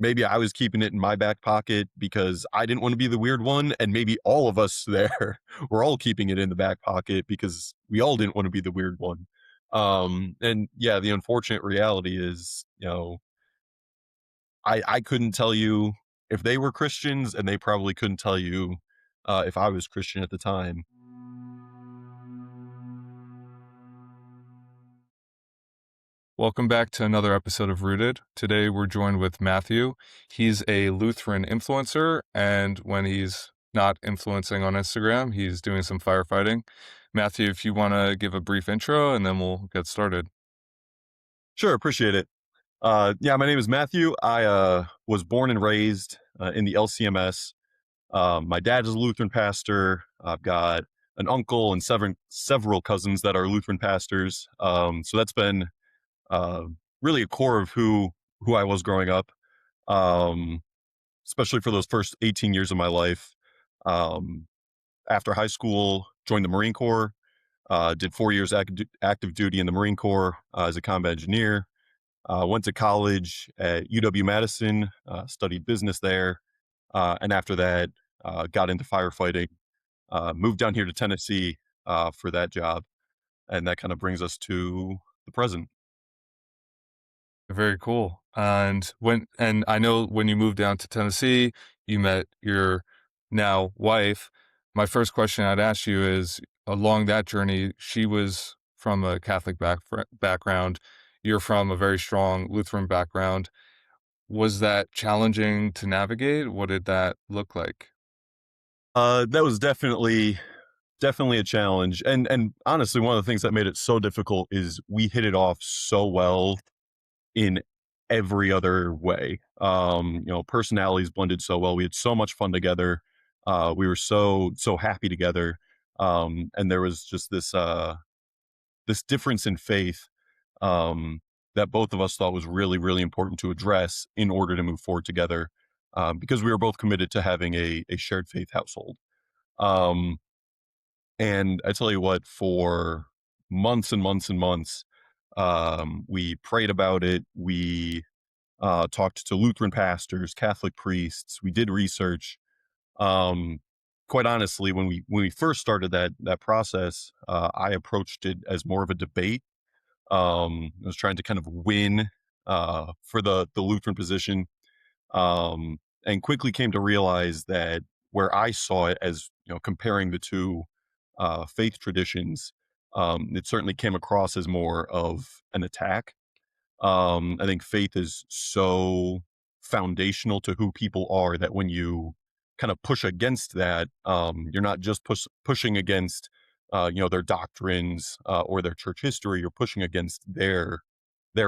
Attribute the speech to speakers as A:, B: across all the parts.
A: maybe I was keeping it in my back pocket because I didn't want to be the weird one, and maybe all of us there were all keeping it in the back pocket because we all didn't want to be the weird one. And yeah, the unfortunate reality is, I couldn't tell you if they were Christians, and they probably couldn't tell you if I was Christian at the time.
B: Welcome back to another episode of Rooted. Today we're joined with Matthew. He's a Lutheran influencer, and when he's not influencing on Instagram, he's doing some firefighting. Matthew, if you want to give a brief intro and then we'll get started.
A: Sure, appreciate it. Yeah, my name is Matthew. I was born and raised in the LCMS. My dad is a Lutheran pastor. I've got an uncle and several cousins that are Lutheran pastors. So that's been uh, really a core of who I was growing up, um, especially for those first 18 years of my life. Um, After high school, joined the Marine Corps. Did 4 years active duty in the Marine Corps as a combat engineer. Went to college at UW-Madison, studied business there, and after that, got into firefighting. Moved down here to Tennessee for that job, and that kind of brings us to the present.
B: Very cool. And I know when you moved down to Tennessee, you met your now wife. My first question I'd ask you is, along that journey, she was from a Catholic background. You're from a very strong Lutheran background. Was that challenging to navigate? What did that look like?
A: That was definitely a challenge, and honestly, one of the things that made it so difficult is we hit it off so well in every other way. Personalities blended so well. We had so much fun together. We were so happy together. And there was just this difference in faith that both of us thought was really, really important to address in order to move forward together, because we were both committed to having a shared faith household. Um, and I tell you what, for months and months and months, we prayed about it. We talked to Lutheran pastors, Catholic priests. We did research. Um, Quite honestly, when we first started that process, I approached it as more of a debate. I was trying to kind of win for the Lutheran position, and quickly came to realize that where I saw it as comparing the two faith traditions, it certainly came across as more of an attack. I think faith is so foundational to who people are that when you kind of push against that, you're not just pushing against, their doctrines or their church history. You're pushing against their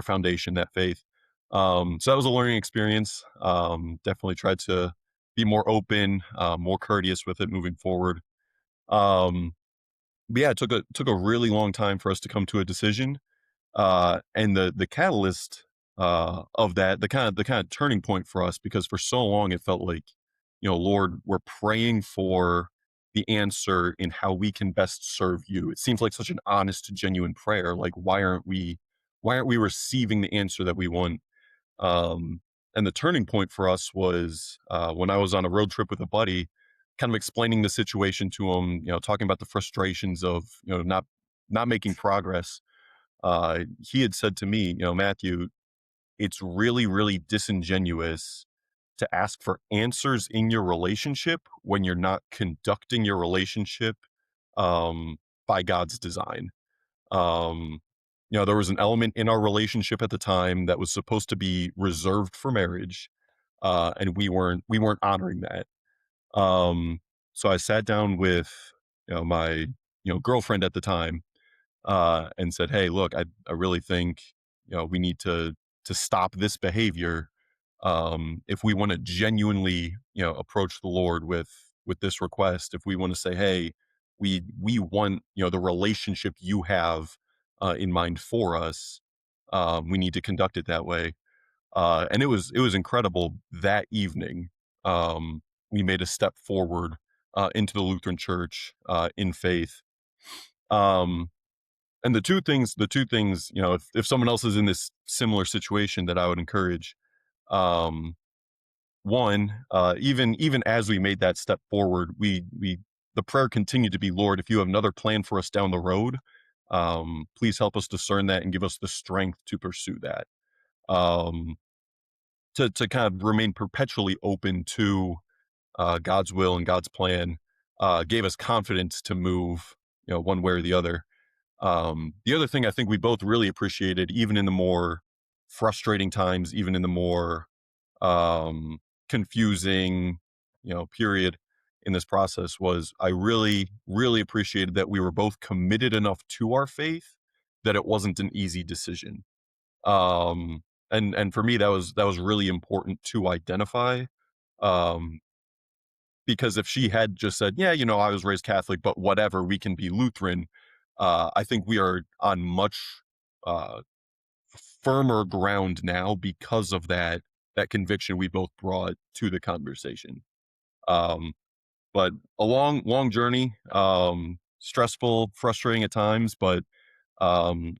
A: foundation, that faith. So that was a learning experience. Definitely tried to be more open, more courteous with it moving forward. Um, but yeah, it took a really long time for us to come to a decision, and the catalyst of that, the kind of turning point for us, because for so long it felt like, Lord, we're praying for the answer in how we can best serve you. It seems like such an honest, genuine prayer. Like, why aren't we receiving the answer that we want? Um, and the turning point for us was when I was on a road trip with a buddy, kind of explaining the situation to him, talking about the frustrations of, not making progress. He had said to me, Matthew, it's really, really disingenuous to ask for answers in your relationship when you're not conducting your relationship by God's design. Um, there was an element in our relationship at the time that was supposed to be reserved for marriage, and we weren't honoring that. Um, so I sat down with my girlfriend at the time, and said, "Hey, look, I really think we need to stop this behavior if we want to genuinely approach the Lord with this request. If we want to say, hey, we want the relationship you have in mind for us, we need to conduct it that way." And it was incredible that evening. We made a step forward into the Lutheran Church in faith. Um, and the two things, if someone else is in this similar situation, that I would encourage, um, one, even as we made that step forward, we the prayer continued to be, Lord, if you have another plan for us down the road, please help us discern that and give us the strength to pursue that. Um, to kind of remain perpetually open to God's will and God's plan, gave us confidence to move, one way or the other. The other thing I think we both really appreciated, even in the more frustrating times, even in the more um, confusing, period in this process, was I really, really appreciated that we were both committed enough to our faith that it wasn't an easy decision. Um, and for me, that was really important to identify. Um, because if she had just said, yeah, I was raised Catholic, but whatever, we can be Lutheran, I think we are on much uh, firmer ground now because of that conviction we both brought to the conversation. Um, but a long journey, stressful, frustrating at times, but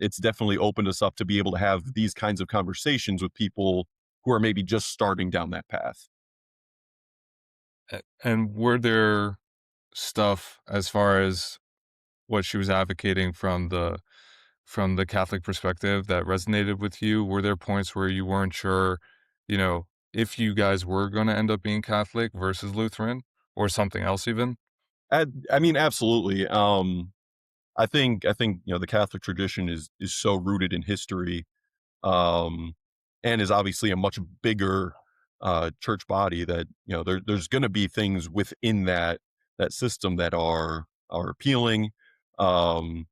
A: it's definitely opened us up to be able to have these kinds of conversations with people who are maybe just starting down that path.
B: And were there stuff as far as what she was advocating from the Catholic perspective that resonated with you? Were there points where you weren't sure, you know, if you guys were going to end up being Catholic versus Lutheran or something else even?
A: I mean, absolutely. I think the Catholic tradition is so rooted in history, um, and is obviously a much bigger church body that there's going to be things within that system that are appealing. Um,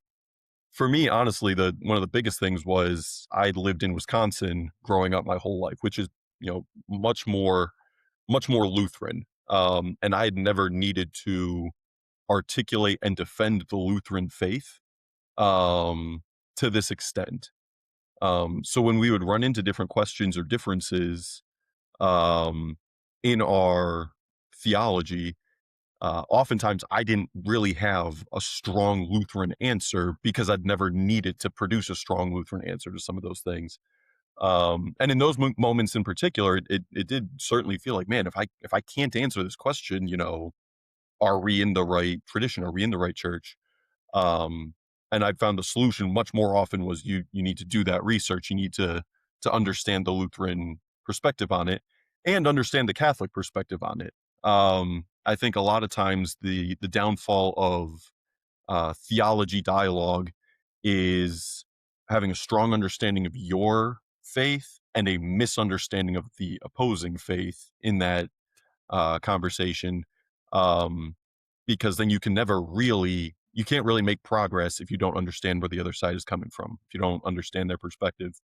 A: for me, honestly, the one of the biggest things was I lived in Wisconsin growing up my whole life, which is much more Lutheran, and I had never needed to articulate and defend the Lutheran faith um, to this extent. So when we would run into different questions or differences um, in our theology, oftentimes I didn't really have a strong Lutheran answer because I'd never needed to produce a strong Lutheran answer to some of those things. And in those moments in particular, it did certainly feel like, man, if I can't answer this question, are we in the right tradition? Are we in the right church? Um, and I found the solution much more often was you need to do that research. You need to understand the Lutheran perspective on it and understand the Catholic perspective on it. I think a lot of times the downfall of theology dialogue is having a strong understanding of your faith and a misunderstanding of the opposing faith in that conversation, um, because then you can't really make progress if you don't understand where the other side is coming from, if you don't understand their perspective.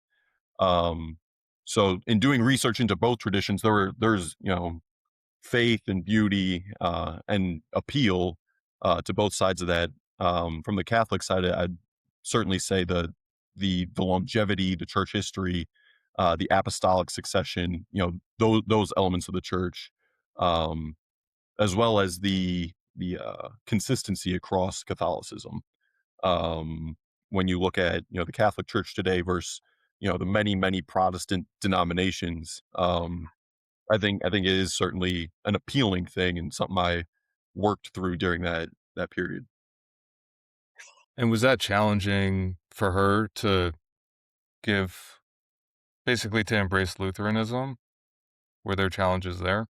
A: Um, so in doing research into both traditions, there's faith and beauty and appeal to both sides of that. From the Catholic side, I'd certainly say the longevity, the church history, the apostolic succession, those elements of the church, um, as well as the consistency across Catholicism. Um, when you look at the Catholic Church today versus the many Protestant denominations, I think it is certainly an appealing thing and something I worked through during that period.
B: And was that challenging for her to give, basically to embrace Lutheranism? Were there challenges there?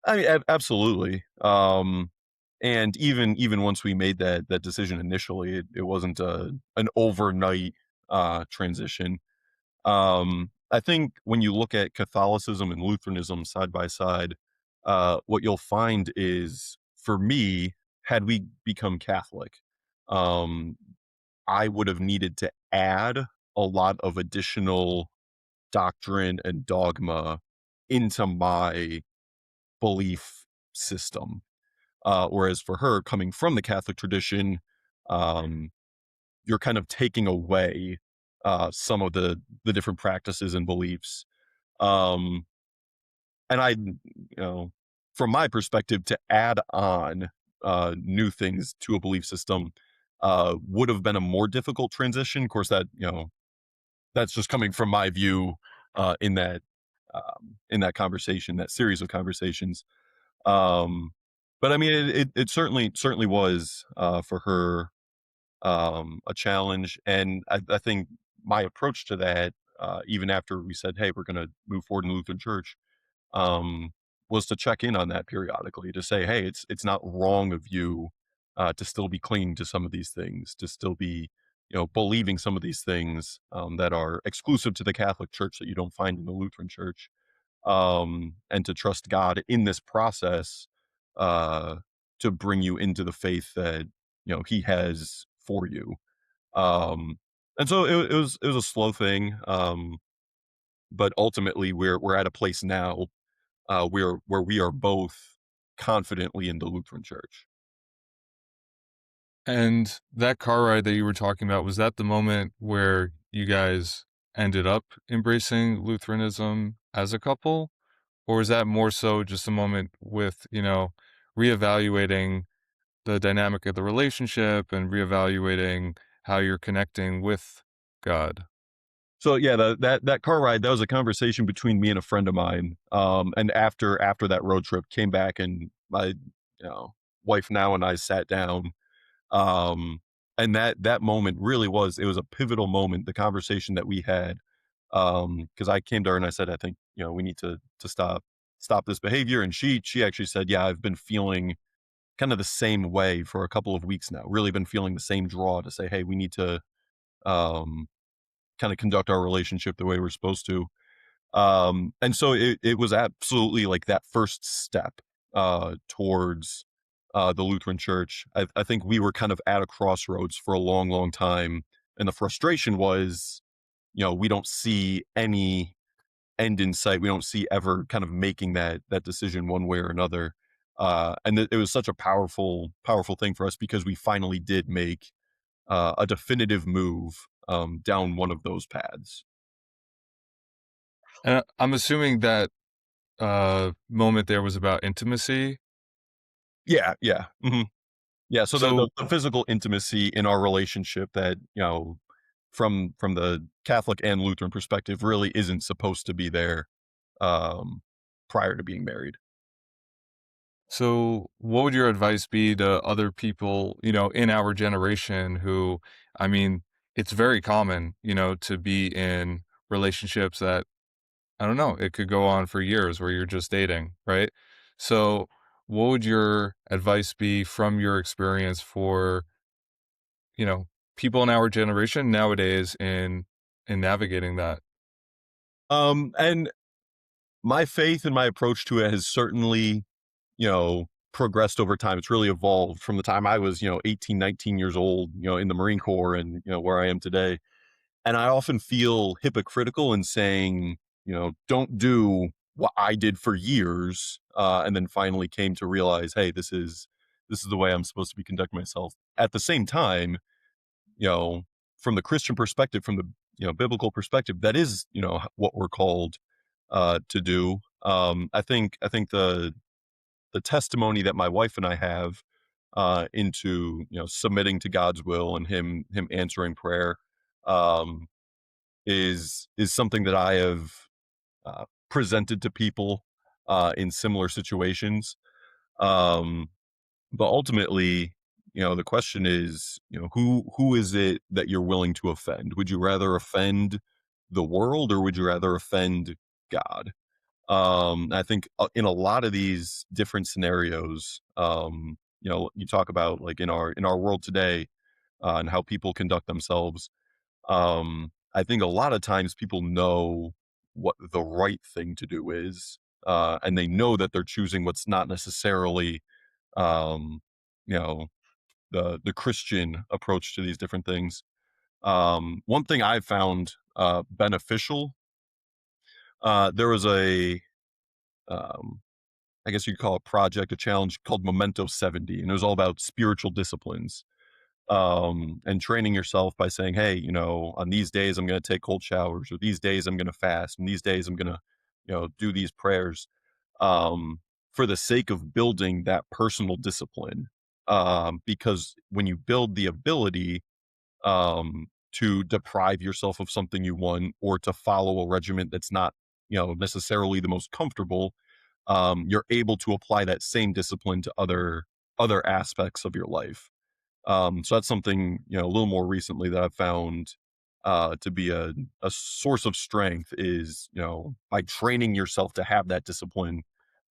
A: I mean, absolutely. And even once we made that decision initially, it wasn't an overnight transition. I think when you look at Catholicism and Lutheranism side by side, what you'll find is, for me, had we become Catholic, um, I would have needed to add a lot of additional doctrine and dogma into my belief system. Whereas for her, coming from the Catholic tradition, um, you're kind of taking away some of the different practices and beliefs. Um, and from my perspective, to add on new things to a belief system would have been a more difficult transition. Of course, that's just coming from my view in that. in that conversation, that series of conversations. Um, but I mean, it certainly was for her a challenge, and I think my approach to that, even after we said, "Hey, we're going to move forward in the Lutheran Church," um, was to check in on that periodically to say, "Hey, it's not wrong of you to still be clinging to some of these things, to still be, believing some of these things that are exclusive to the Catholic Church that you don't find in the Lutheran Church, and to trust God in this process uh, to bring you into the faith that He has for you." Um, and so it was a slow thing, but ultimately we're at a place now where we are both confidently in the Lutheran Church.
B: And that car ride that you were talking about, was that the moment where you guys ended up embracing Lutheranism as a couple? Or is that more so just a moment with, reevaluating the dynamic of the relationship and reevaluating how you're connecting with God?
A: So yeah, that car ride, that was a conversation between me and a friend of mine. And after that road trip, came back and my wife now and I sat down. Um, and that moment really was, it was a pivotal moment. The conversation that we had, because I came to her and I said, I think we need to stop this behavior, and she actually said, yeah, I've been feeling kind of the same way for a couple of weeks now. Really been feeling the same draw to say, hey, we need to um, kind of conduct our relationship the way we're supposed to. And so it was absolutely like that first step towards the Lutheran Church. I think we were kind of at a crossroads for a long, long time. And the frustration was, we don't see any end in sight. We don't see ever kind of making that decision one way or another. And it was such a powerful, powerful thing for us because we finally did make a definitive move down one of those paths.
B: And I'm assuming that moment there was about intimacy.
A: Yeah, yeah. Yeah, so the,
B: So
A: the the physical intimacy in our relationship that, from the Catholic and Lutheran perspective really isn't supposed to be there um prior to being married.
B: So, what would your advice be to other people, in our generation who, I mean, it's very common, to be in relationships that, I don't know, it could go on for years where you're just dating, right? So, what would your advice be from your experience for, you know, people in our generation nowadays in navigating that?
A: And my faith and my approach to it has certainly, progressed over time. It's really evolved from the time I was, 18, 19 years old, in the Marine Corps, and where I am today. And I often feel hypocritical in saying, don't do what I did for years, and then finally came to realize, hey, this is the way I'm supposed to be conducting myself. At the same time, you know, from the Christian perspective, from the biblical perspective, that is what we're called to do. I think the testimony that my wife and I have into submitting to God's will and Him answering prayer. Um, is something that I have presented to people in similar situations. Um, but ultimately, the question is, who is it that you're willing to offend? Would you rather offend the world, or would you rather offend God? I think in a lot of these different scenarios, you talk about like in our world today and how people conduct themselves. I think a lot of times people know what the right thing to do is, and they know that they're choosing what's not necessarily, um, you know, the Christian approach to these different things. One thing I found beneficial, there was um, I guess you'd call a project, a challenge called Memento 70, and it was all about spiritual disciplines and training yourself by saying, hey, on these days I'm going to take cold showers, or these days I'm going to fast, and these days I'm going to, do these prayers for the sake of building that personal discipline. Because when you build the ability to deprive yourself of something you want, or to follow a regimen that's not necessarily the most comfortable, you're able to apply that same discipline to other aspects of your life. So that's something, a little more recently that I've found to be a source of strength is, by training yourself to have that discipline.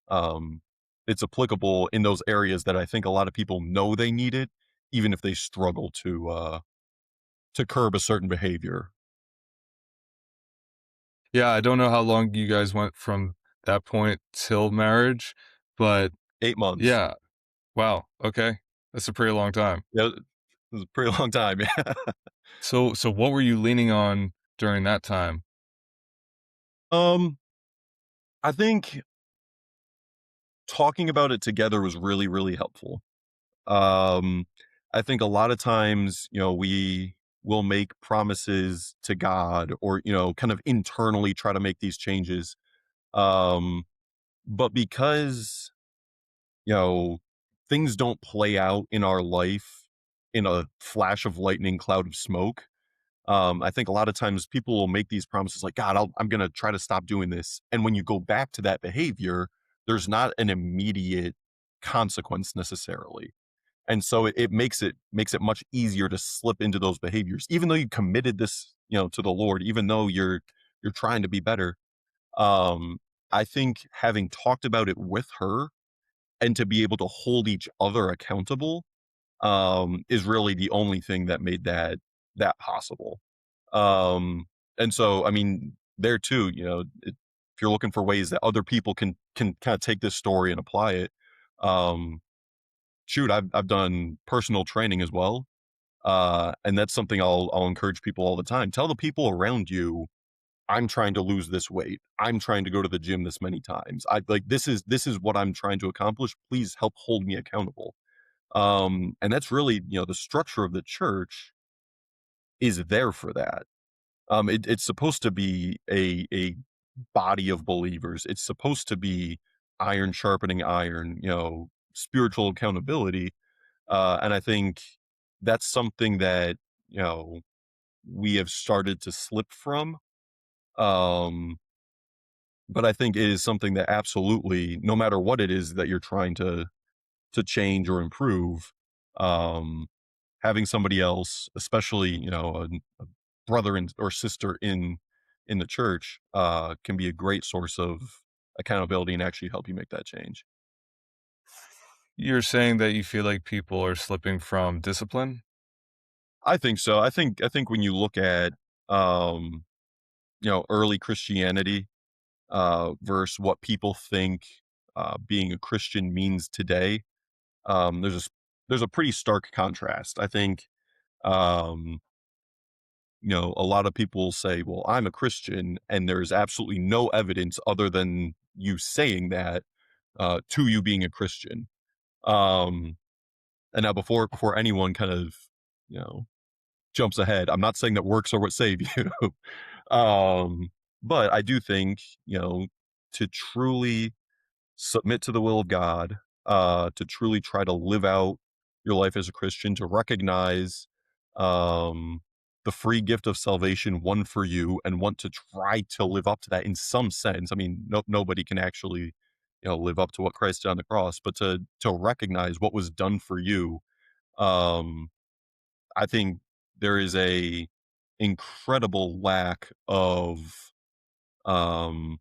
A: Um, it's applicable in those areas that I think a lot of people know they need it, even if they struggle to curb a certain behavior.
B: Yeah, I don't know how long you guys went from that point till marriage, but
A: 8 months.
B: yeah. Wow, okay. That's a pretty long time.
A: Yeah, it was a pretty long time. Yeah.
B: So what were you leaning on during that time?
A: um, I think talking about it together was really, really helpful. Um, I think a lot of times, we will make promises to God or, kind of internally try to make these changes. Um, but because, you know, things don't play out in our life in a flash of lightning, cloud of smoke. I think a lot of times people will make these promises like, God, I'm going to try to stop doing this. And when you go back to that behavior, there's not an immediate consequence necessarily. And so it makes it much easier to slip into those behaviors, even though you committed this, to the Lord, even though you're trying to be better. Um, I think having talked about it with her and to be able to hold each other accountable, is really the only thing that made that possible. Um, and so, I mean, there too, if you're looking for ways that other people can kind of take this story and apply it, um, shoot, I've done personal training as well, and that's something I'll encourage people all the time. Tell the people around you, I'm trying to lose this weight. I'm trying to go to the gym this many times. I like this is what I'm trying to accomplish. Please help hold me accountable. And that's really, the structure of the church is there for that. It's supposed to be a body of believers. It's supposed to be iron sharpening iron, spiritual accountability. And I think that's something that, you know, we have started to slip from. Um, but I think it is something that absolutely, no matter what it is that you're trying to change or improve, um, having somebody else, especially, a brother or sister in the church, can be a great source of accountability and actually help you make that change.
B: You're saying that you feel like people are slipping from discipline?
A: I think so. I think when you look at, um, early Christianity, versus what people think being a Christian means today, there's a pretty stark contrast. I think, um, a lot of people say, "Well, I'm a Christian," and there's absolutely no evidence other than you saying that to you being a Christian. Um, and now, before anyone kind of, you know jumps ahead, I'm not saying that works are what save you. um, but I do think, to truly submit to the will of God, to truly try to live out your life as a Christian, to recognize um, the free gift of salvation won for you, and want to try to live up to that in some sense. I mean, nobody can actually, live up to what Christ did on the cross, but to recognize what was done for you. Um, I think there is a incredible lack of um,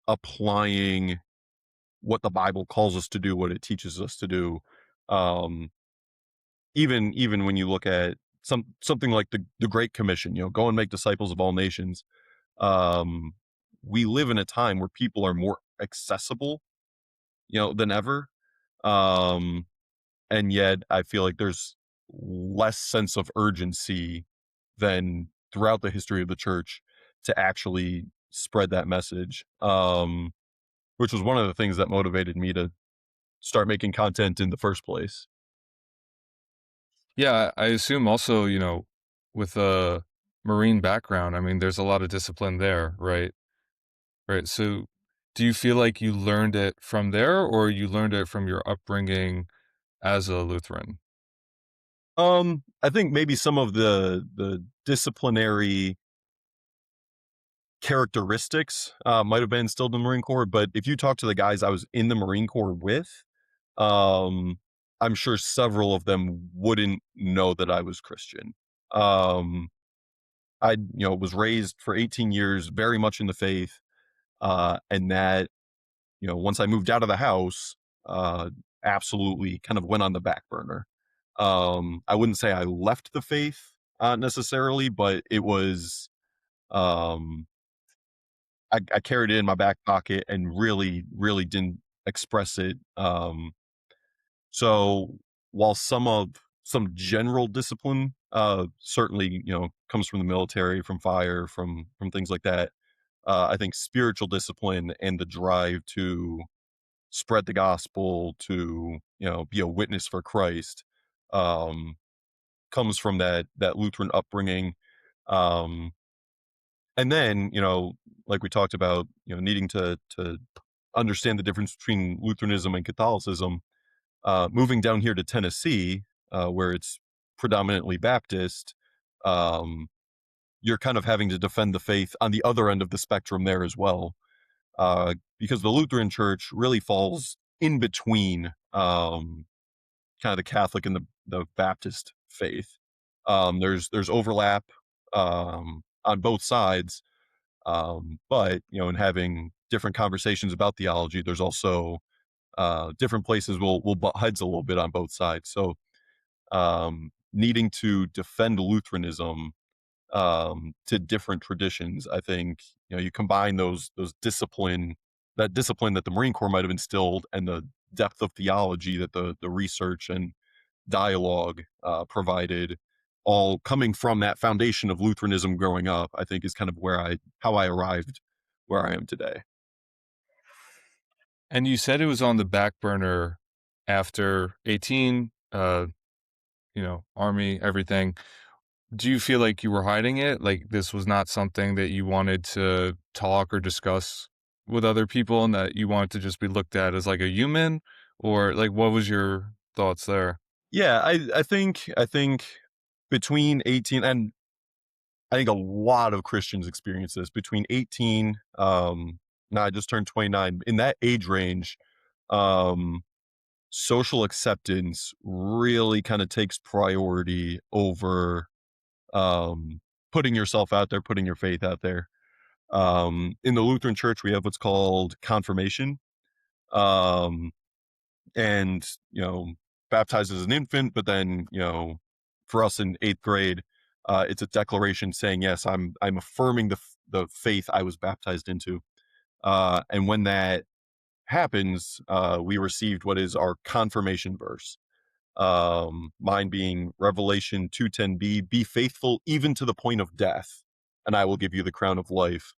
A: applying what the Bible calls us to do, what it teaches us to do. Um, even when you look at something like the Great Commission, go and make disciples of all nations. Um, we live in a time where people are more accessible, than ever. Um, and yet I feel like there's less sense of urgency than throughout the history of the church to actually spread that message. Which was one of the things that motivated me to start making content in the first place.
B: Yeah, I assume also, with a Marine background, I mean, there's a lot of discipline there, right? Right. So do you feel like you learned it from there or you learned it from your upbringing as a Lutheran?
A: I think maybe some of the disciplinary characteristics might have been instilled in the Marine Corps. But if you talk to the guys I was in the Marine Corps with, um, I'm sure several of them wouldn't know that I was Christian. Um, I, was raised for 18 years very much in the faith, and that, once I moved out of the house, uh, absolutely kind of went on the back burner. I wouldn't say I left the faith necessarily, but it was, um, I carried it in my back pocket and really, really didn't express it. So while some general discipline certainly, comes from the military, from fire, from things like that, I think spiritual discipline and the drive to spread the gospel, to, be a witness for Christ, um, comes from that Lutheran upbringing. Um, and then, like we talked about, needing to understand the difference between Lutheranism and Catholicism. Moving down here to Tennessee, where it's predominantly Baptist, um, you're kind of having to defend the faith on the other end of the spectrum there as well, because the Lutheran Church really falls in between, kind of the Catholic and the Baptist faith. There's overlap on both sides, but in having different conversations about theology, there's also different places will butt heads a little bit on both sides. So needing to defend Lutheranism to different traditions, I think you combine those discipline that the Marine Corps might have instilled, and the depth of theology that the research and dialogue provided, all coming from that foundation of Lutheranism growing up, I think is kind of how I arrived where I am today.
B: And you said it was on the back burner after 18, army, everything. Do you feel like you were hiding it? Like this was not something that you wanted to talk or discuss with other people, and that you wanted to just be looked at as like a human? Or like what was your thoughts there?
A: Yeah, I think between 18, and I think a lot of Christians experience this between 18, now I just turned 29, in that age range, um, social acceptance really kind of takes priority over um, putting yourself out there, putting your faith out there. In the Lutheran Church, we have what's called confirmation. Um, and baptized as an infant, but then for us in eighth grade, it's a declaration saying, yes, I'm affirming the faith I was baptized into. And when that happens, we received what is our confirmation verse, mine being Revelation 2:10b, be faithful even to the point of death, and I will give you the crown of life.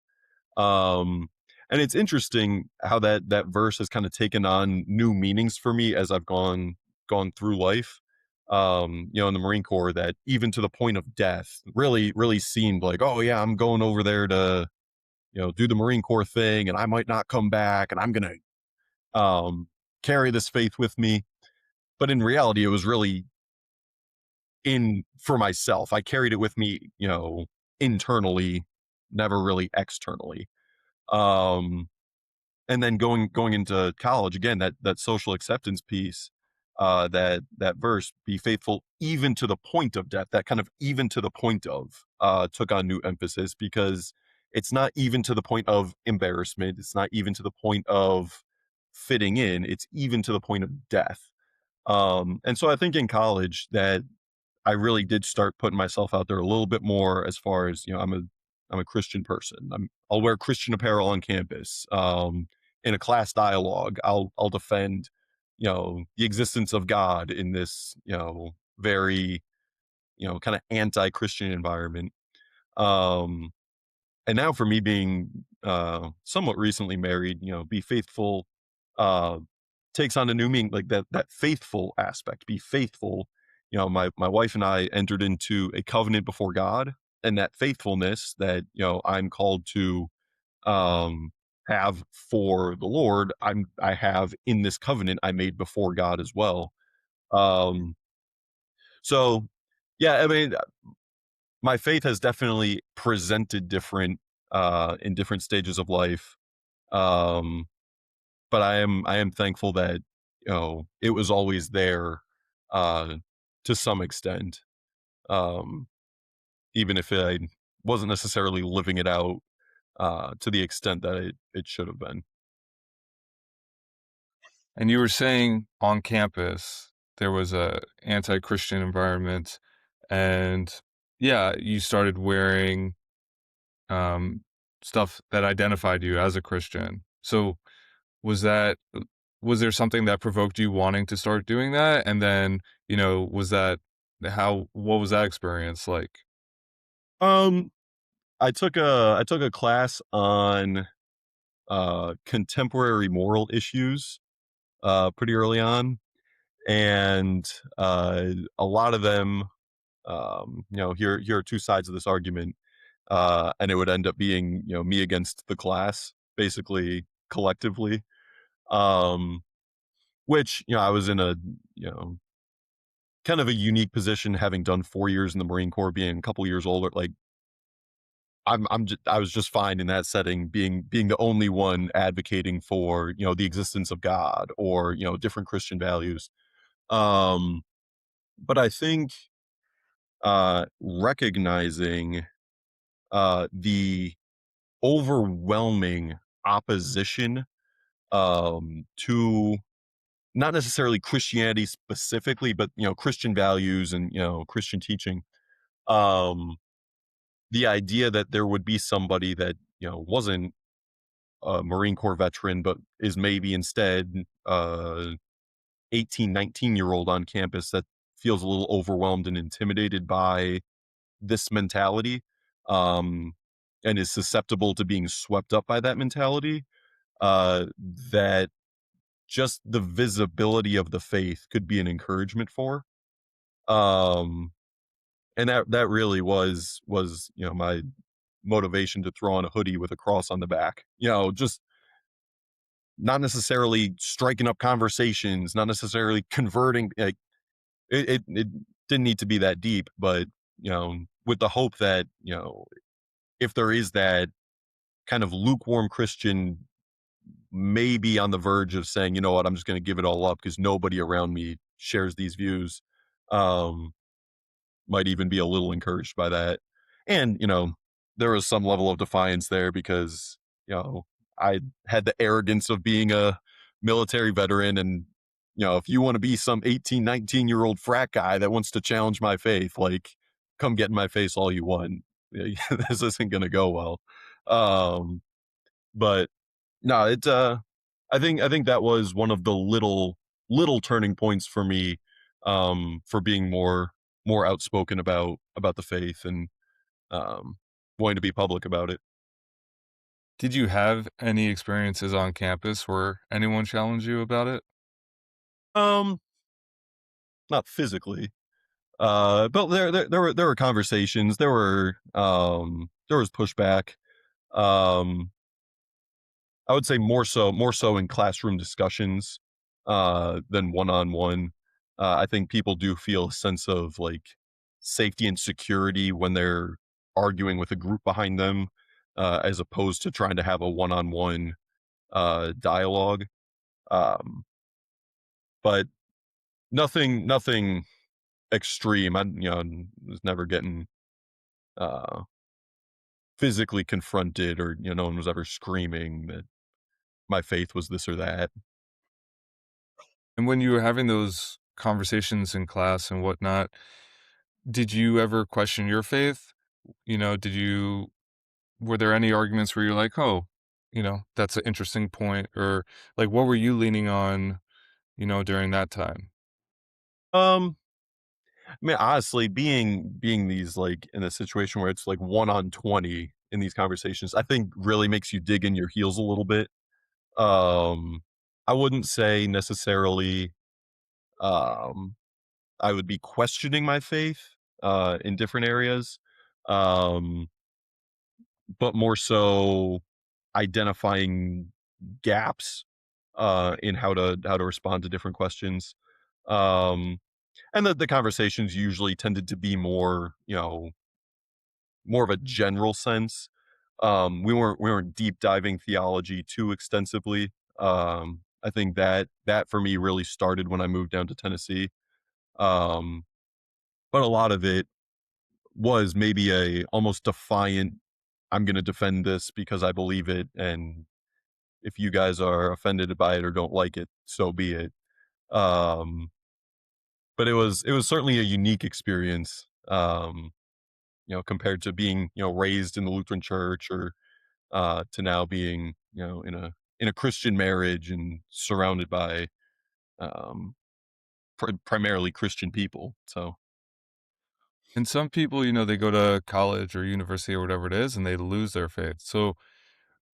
A: um and it's interesting how that verse has kind of taken on new meanings for me as I've gone through life. In the Marine Corps, that even to the point of death really really seemed like, oh yeah, I'm going over there to do the Marine Corps thing, and I might not come back, and I'm gonna carry this faith with me. But in reality, it was really in for myself. I carried it with me, internally, never really externally. um and then going into college again, that social acceptance piece, that verse, be faithful even to the point of death, that kind of even to the point of took on new emphasis, because it's not even to the point of embarrassment, it's not even to the point of fitting in, it's even to the point of death. And so I think in college that I really did start putting myself out there a little bit more, as far as, I'm a Christian person. I'll wear Christian apparel on campus. In a class dialogue, I'll defend, the existence of God in this, very, kind of anti-Christian environment. Um, and now for me being somewhat recently married, be faithful uh, takes on a new meaning, like that faithful aspect. Be faithful. My wife and I entered into a covenant before God, and that faithfulness that I'm called to um, have for the Lord, I have in this covenant I made before God as well. Um, so yeah, I mean, my faith has definitely presented different in different stages of life. Um, but I am thankful that it was always there uh, to some extent, um, even if I wasn't necessarily living it out to the extent that it should have been.
B: And you were saying on campus there was a anti-Christian environment, and yeah, you started wearing um, stuff that identified you as a Christian. So was that was there something that provoked you wanting to start doing that? And then, was that what was that experience like?
A: Um, I took a class on contemporary moral issues pretty early on, and a lot of them, here are two sides of this argument, and it would end up being me against the class, basically collectively, um, which I was in a you know kind of a unique position, having done 4 years in the Marine Corps, being a couple years older. Like I was just fine in that setting, being the only one advocating for the existence of God or different Christian values. Um, but I think recognizing the overwhelming opposition to not necessarily Christianity specifically, but Christian values and Christian teaching. Um, the idea that there would be somebody that wasn't a Marine Corps veteran, but is maybe instead 18, 19-year-old on campus that feels a little overwhelmed and intimidated by this mentality, um, and is susceptible to being swept up by that mentality, that just the visibility of the faith could be an encouragement for. Um, and that really was my motivation to throw on a hoodie with a cross on the back. Just not necessarily striking up conversations, not necessarily converting. Like it didn't need to be that deep, but with the hope that if there is that kind of lukewarm Christian, maybe on the verge of saying, you know what, I'm just going to give it all up because nobody around me shares these views. Um, might even be a little encouraged by that. And, there was some level of defiance there because, I had the arrogance of being a military veteran. And, if you want to be some 18, 19-year-old frat guy that wants to challenge my faith, like, come get in my face all you want. This isn't going to go well. But no, I think that was one of the little turning points for me, for being more outspoken about the faith and um, wanting to be public about it.
B: Did you have any experiences on campus where anyone challenged you about it?
A: Um, not physically, but there were conversations. There was pushback. Um, I would say more so in classroom discussions than one on one. I think people do feel a sense of like safety and security when they're arguing with a group behind them, as opposed to trying to have a one on one dialogue. Um, but nothing extreme. I was never getting uh, physically confronted, or no one was ever screaming that my faith was this or that.
B: And when you were having those conversations in class and whatnot, did you ever question your faith? Did you were there any arguments where you're like, "Oh, that's an interesting point," or like what were you leaning on, during that time?
A: Um, I mean, honestly, being these like in a situation where it's like 1 on 20 in these conversations, I think really makes you dig in your heels a little bit. Um, I wouldn't say necessarily um I would be questioning my faith in different areas. Um, but more so identifying gaps in how to respond to different questions. Um, and the conversations usually tended to be more of a general sense, We weren't deep diving theology too extensively. I think that for me really started when I moved down to Tennessee. Um, but a lot of it was maybe a almost defiant, I'm going to defend this because I believe it, and if you guys are offended by it or don't like it, so be it. Um, but it was certainly a unique experience. Compared to being raised in the Lutheran Church, or to now being in a Christian marriage and surrounded by um, primarily Christian people. So
B: And some people, they go to college or university or whatever it is, and they lose their faith. So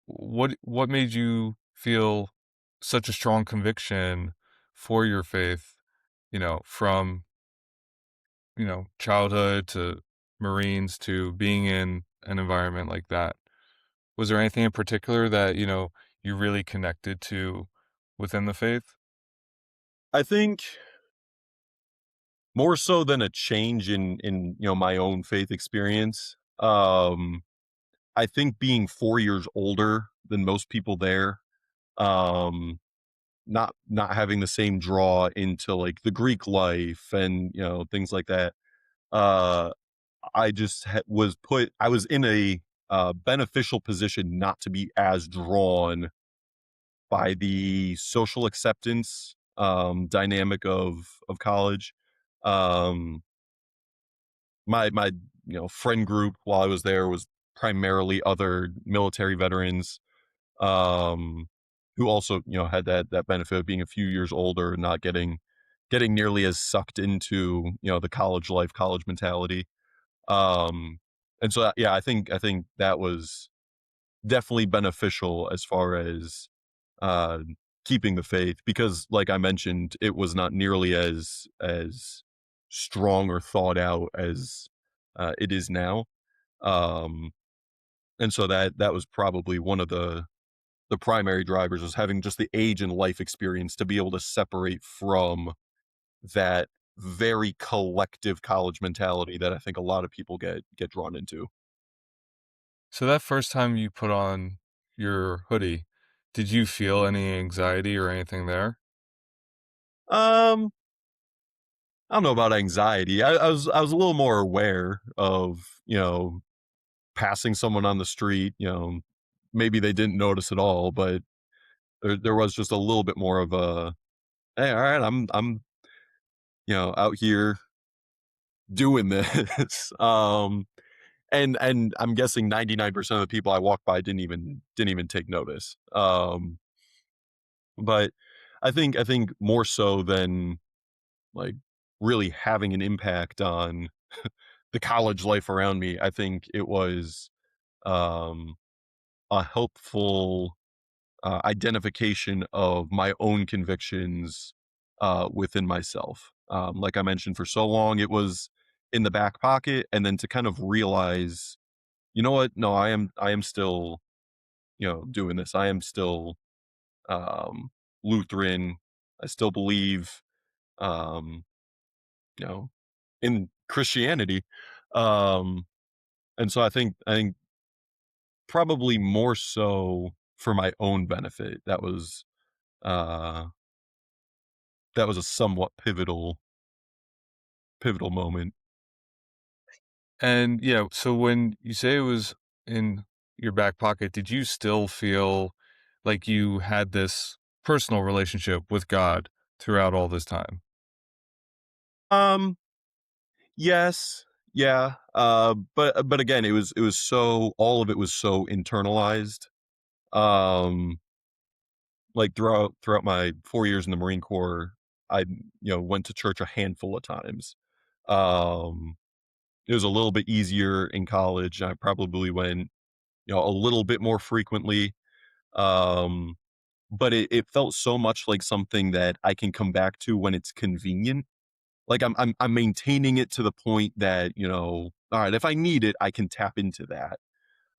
B: what made you feel such a strong conviction for your faith, from, childhood to Marines to being in an environment like that? Was there anything in particular that, you really connected to within the faith?
A: I think more so than a change in my own faith experience. I think being 4 years older than most people there, um, not having the same draw into like the Greek life and things like that. Uh, I just I was in a beneficial position not to be as drawn by the social acceptance dynamic of college. Um, my friend group while I was there was primarily other military veterans, um, who also had that benefit of being a few years older and not getting nearly as sucked into the college life, college mentality. Um, and so yeah, I think that was definitely beneficial as far as uh, keeping the faith, because like I mentioned, it was not nearly as strong or thought out as it is now. Um, and so that was probably one of the primary drivers, was having just the age and life experience to be able to separate from that very collective college mentality that I think a lot of people get drawn into.
B: So that first time you put on your hoodie, did you feel any anxiety or anything there?
A: Um, I don't know about anxiety. I was a little more aware of passing someone on the street. Maybe they didn't notice at all, but there was just a little bit more of a, hey, all right, I'm out here doing this. And I'm guessing 99% of the people I walked by didn't even take notice. But I think more so than like really having an impact on the college life around me, I think it was um, a helpful identification of my own convictions within myself. Like I mentioned, for so long it was in the back pocket, and then to kind of realize, you know what? No, I am still doing this. I am still um, Lutheran. I still believe um, you know in Christianity. Um, and so I think probably more so for my own benefit, uh that was a somewhat pivotal moment.
B: And yeah, so when you say it was in your back pocket, did you still feel like you had this personal relationship with God throughout all this time?
A: Um, yes, yeah, but again, it was so, all of it was so internalized. Um, like throughout my 4 years in the Marine Corps, I went to church a handful of times. Um, it was a little bit easier in college. I probably went a little bit more frequently. Um, but it felt so much like something that I can come back to when it's convenient. Like I'm maintaining it to the point that, all right, if I need it, I can tap into that.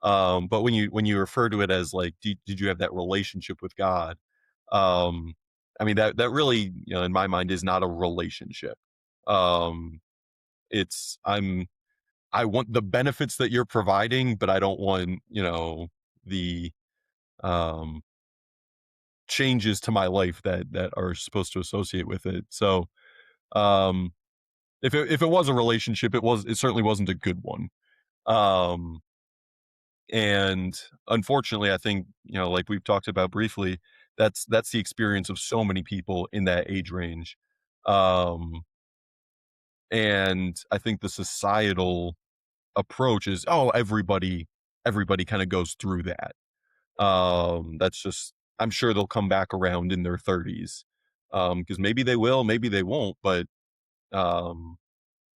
A: But when you refer to it as like, did you have that relationship with God? Um, I mean, that really, in my mind, is not a relationship. Um, it's I want the benefits that you're providing, but I don't want, the um changes to my life that are supposed to associate with it. So, um if it was a relationship, it certainly wasn't a good one. Um and unfortunately, I think, like we've talked about briefly, that's the experience of so many people in that age range. Um and I think the societal approach is, oh, everybody kind of goes through that. That's just, I'm sure they'll come back around in their 30s. Because maybe they will, maybe they won't, but um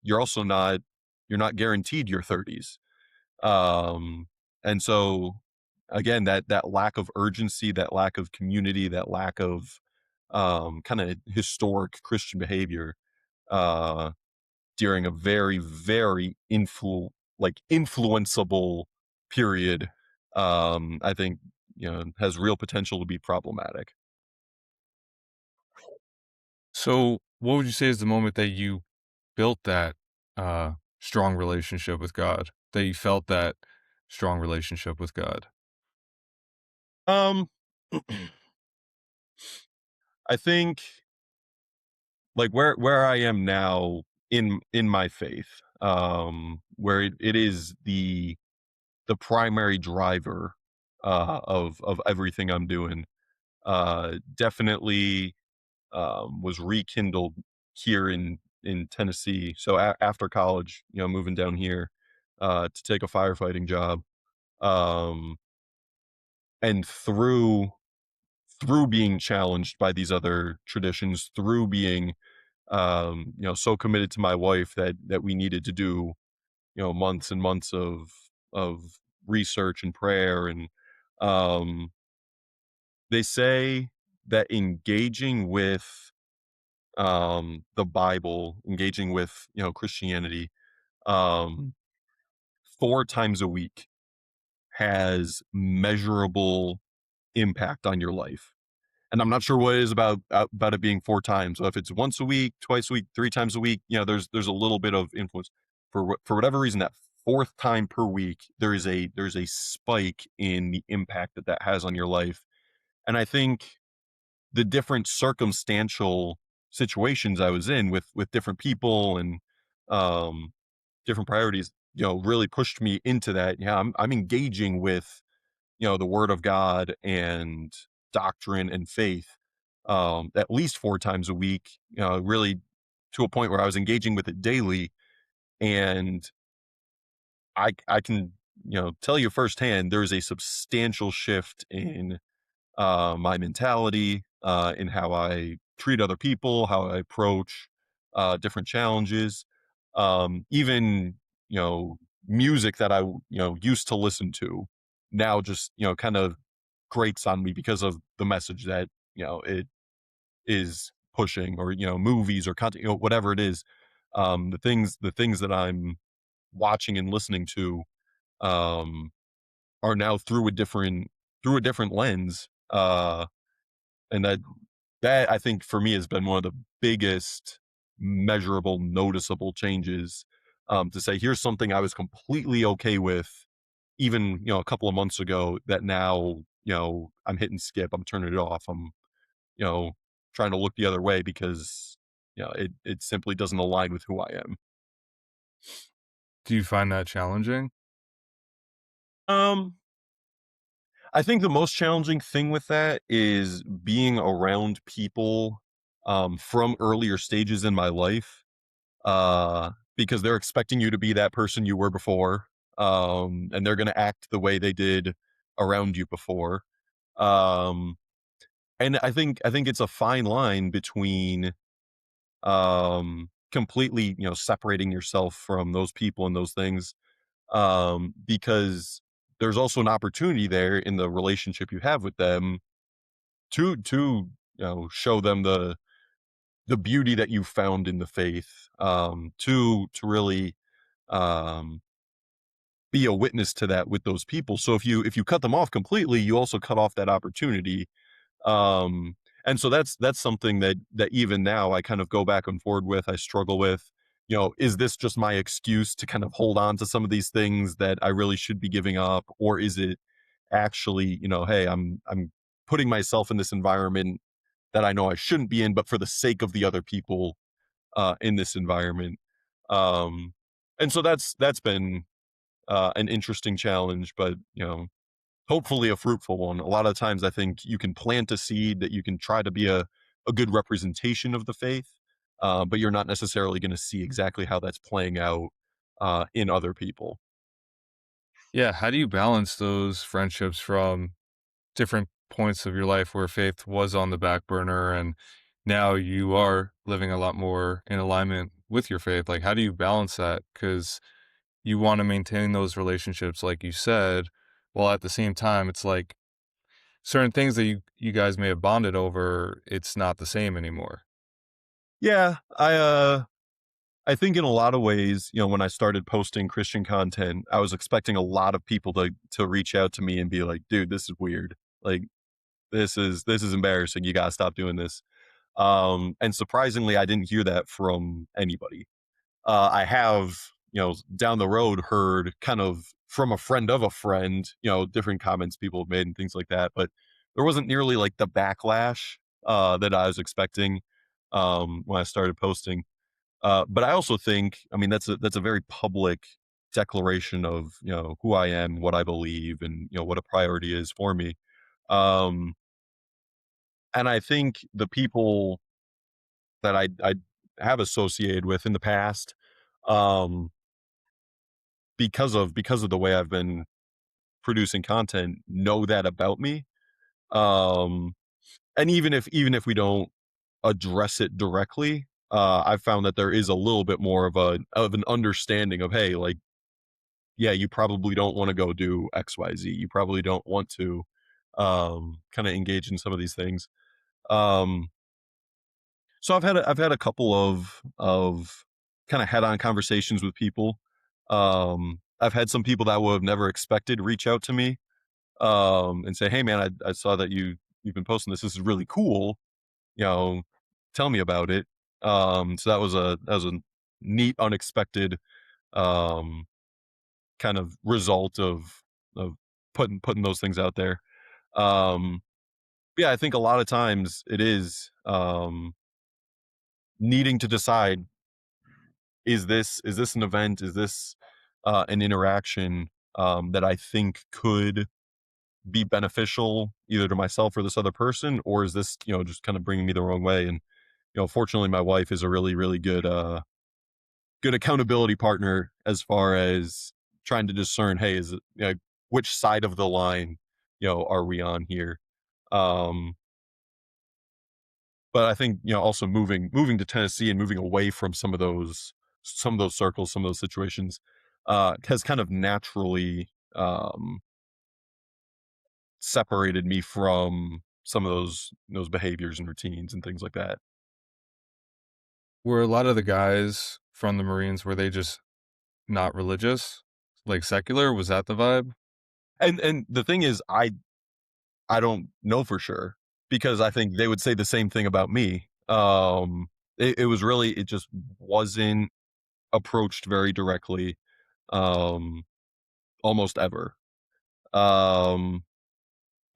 A: you're also not, you're not guaranteed your 30s. Um and so again, that lack of urgency, that lack of community, that lack of kind of historic Christian behavior uh during a very, very influenceable period, I think, has real potential to be problematic.
B: So, what would you say is the moment that you built that strong relationship with God? That you felt that strong relationship with God?
A: Um, I think, like, where I am now in my faith, where it is the primary driver of everything I'm doing. Definitely was rekindled here in Tennessee. So after college, moving down here to take a firefighting job, um, and through being challenged by these other traditions, through being so committed to my wife that we needed to do, months and months of research and prayer. And um, they say that engaging with the Bible, engaging with, Christianity, um, 4 times a week has measurable impact on your life. And I'm not sure what it is about it being 4 times. So if it's once a week, twice a week, 3 times a week, there's a little bit of influence. For whatever reason, that 4th time per week, there's a spike in the impact that has on your life. And I think the different circumstantial situations I was in with different people and um different priorities, really pushed me into that. Yeah, I'm engaging with, the word of God and doctrine and faith at least 4 times a week, really to a point where I was engaging with it daily. And I can, tell you firsthand, there's a substantial shift in my mentality, in how I treat other people, how I approach different challenges, even, you know music that I used to listen to now just, kind of grates on me because of the message that, it is pushing, or movies or content, whatever it is. The things that I'm watching and listening to um are now through a different lens, and that I think for me has been one of the biggest measurable, noticeable changes. To say, here's something I was completely okay with even, a couple of months ago, that now, I'm hitting skip, I'm turning it off, I'm, you know, trying to look the other way because, it simply doesn't align with who I am.
B: Do you find that challenging?
A: Um, I think the most challenging thing with that is being around people from earlier stages in my life, because they're expecting you to be that person you were before, and they're going to act the way they did around you before. Um, and I think it's a fine line between completely, separating yourself from those people and those things, because there's also an opportunity there in the relationship you have with them to show them the beauty that you found in the faith, to really um be a witness to that with those people. So if you cut them off completely, you also cut off that opportunity. And so that's something that even now I kind of go back and forward with, I struggle with, is this just my excuse to kind of hold on to some of these things that I really should be giving up, or is it actually, hey, I'm putting myself in this environment that I know I shouldn't be in, but for the sake of the other people in this environment. Um, and so that's been an interesting challenge, but hopefully a fruitful one. A lot of times, I think you can plant a seed that you can try to be a good representation of the faith, but you're not necessarily going to see exactly how that's playing out in other people.
B: Yeah, how do you balance those friendships from different points of your life where faith was on the back burner and now you are living a lot more in alignment with your faith? Like, how do you balance that? Because you want to maintain those relationships, like you said, while at the same time, it's like certain things that you guys may have bonded over, it's not the same anymore.
A: Yeah, I think in a lot of ways, when I started posting Christian content, I was expecting a lot of people to reach out to me and be like, "Dude, this is weird. Like, this is embarrassing. You gotta stop doing this." And surprisingly, I didn't hear that from anybody. I have, down the road heard kind of from a friend of a friend, different comments people have made and things like that, but there wasn't nearly like the backlash that I was expecting when I started posting. But I also think, I mean, that's a very public declaration of who I am, what I believe, and what a priority is for me. Um, and I think the people that I have associated with in the past, um, because of the way I've been producing content, know that about me. Um, and even if we don't address it directly, I've found that there is a little bit more of an understanding of, hey, like, yeah, you probably don't want to go do XYZ. You probably don't want to kind of engage in some of these things. Um, so I've had a couple of kind of head on conversations with people. I've had some people that would have never expected reach out to me and say, "Hey, man, I saw that you've been posting this. This is really cool. You know, tell me about it." So that was a neat, unexpected um, kind of result of putting those things out there. Um, yeah, I think a lot of times it is needing to decide, is this an event, is this an interaction that I think could be beneficial either to myself or this other person, or is this just kind of bringing me the wrong way? And fortunately, my wife is a really really good accountability partner as far as trying to discern, hey, is it, which side of the line are we on here? um but I think also moving to Tennessee and moving away from some of those circles, some of those situations has kind of naturally separated me from some of those behaviors and routines and things like that.
B: Were a lot of the guys from the Marines, were they just not religious? Like secular? Was that the vibe?
A: And the thing is, I don't know for sure, because I think they would say the same thing about me. It was really, it just wasn't approached very directly, um, almost ever. Um,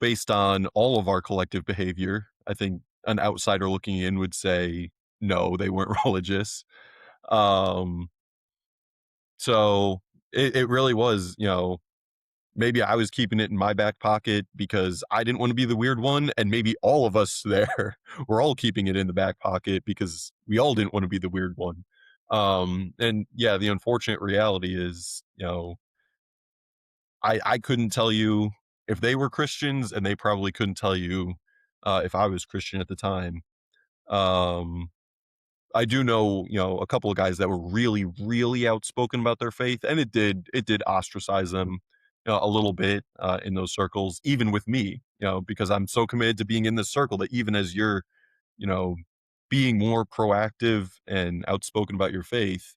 A: Based on all of our collective behavior, I think an outsider looking in would say no, they weren't religious. Um, so it really was, maybe I was keeping it in my back pocket because I didn't want to be the weird one, and maybe all of us there were all keeping it in the back pocket because we all didn't want to be the weird one. And yeah, the unfortunate reality is, I couldn't tell you if they were Christians, and they probably couldn't tell you if I was Christian at the time. Um, I do know, a couple of guys that were really, really outspoken about their faith, and it did ostracize them, a little bit in those circles, even with me, because I'm so committed to being in this circle that even as you're, you know, being more proactive and outspoken about your faith,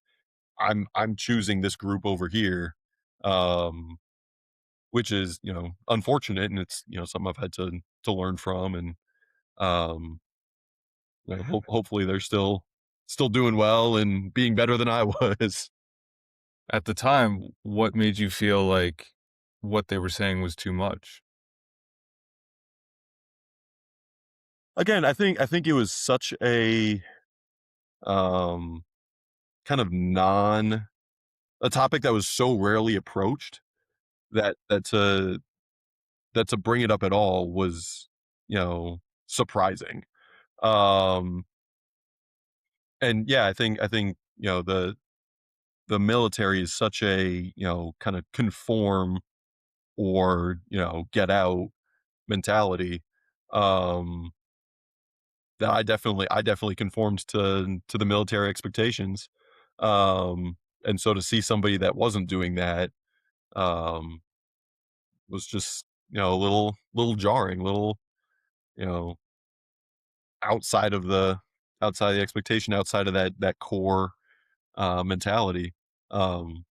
A: I'm choosing this group over here, um, which is unfortunate, and it's something I've had to learn from, and um, hopefully they're still still doing well and being better than I was.
B: At the time, what made you feel like what they were saying was too much?
A: Again, I think it was such a um kind of non a topic that was so rarely approached that to bring it up at all was, surprising. Um and yeah, I think, the military is such a, kind of conform or, get out mentality. Um that I definitely conformed to the military expectations. And so to see somebody that wasn't doing that um was just, a little jarring, little, you know, outside of the expectation, outside of that core mentality. Um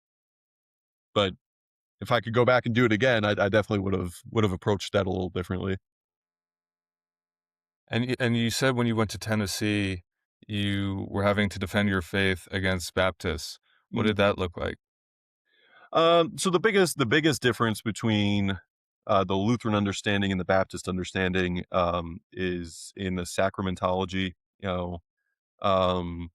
A: but if I could go back and do it again, I definitely would have approached that a little differently.
B: And you said when you went to Tennessee, you were having to defend your faith against Baptists. What
A: Mhm.
B: did that look like?
A: So the biggest difference between the Lutheran understanding and the Baptist understanding is in the sacramentology. Um,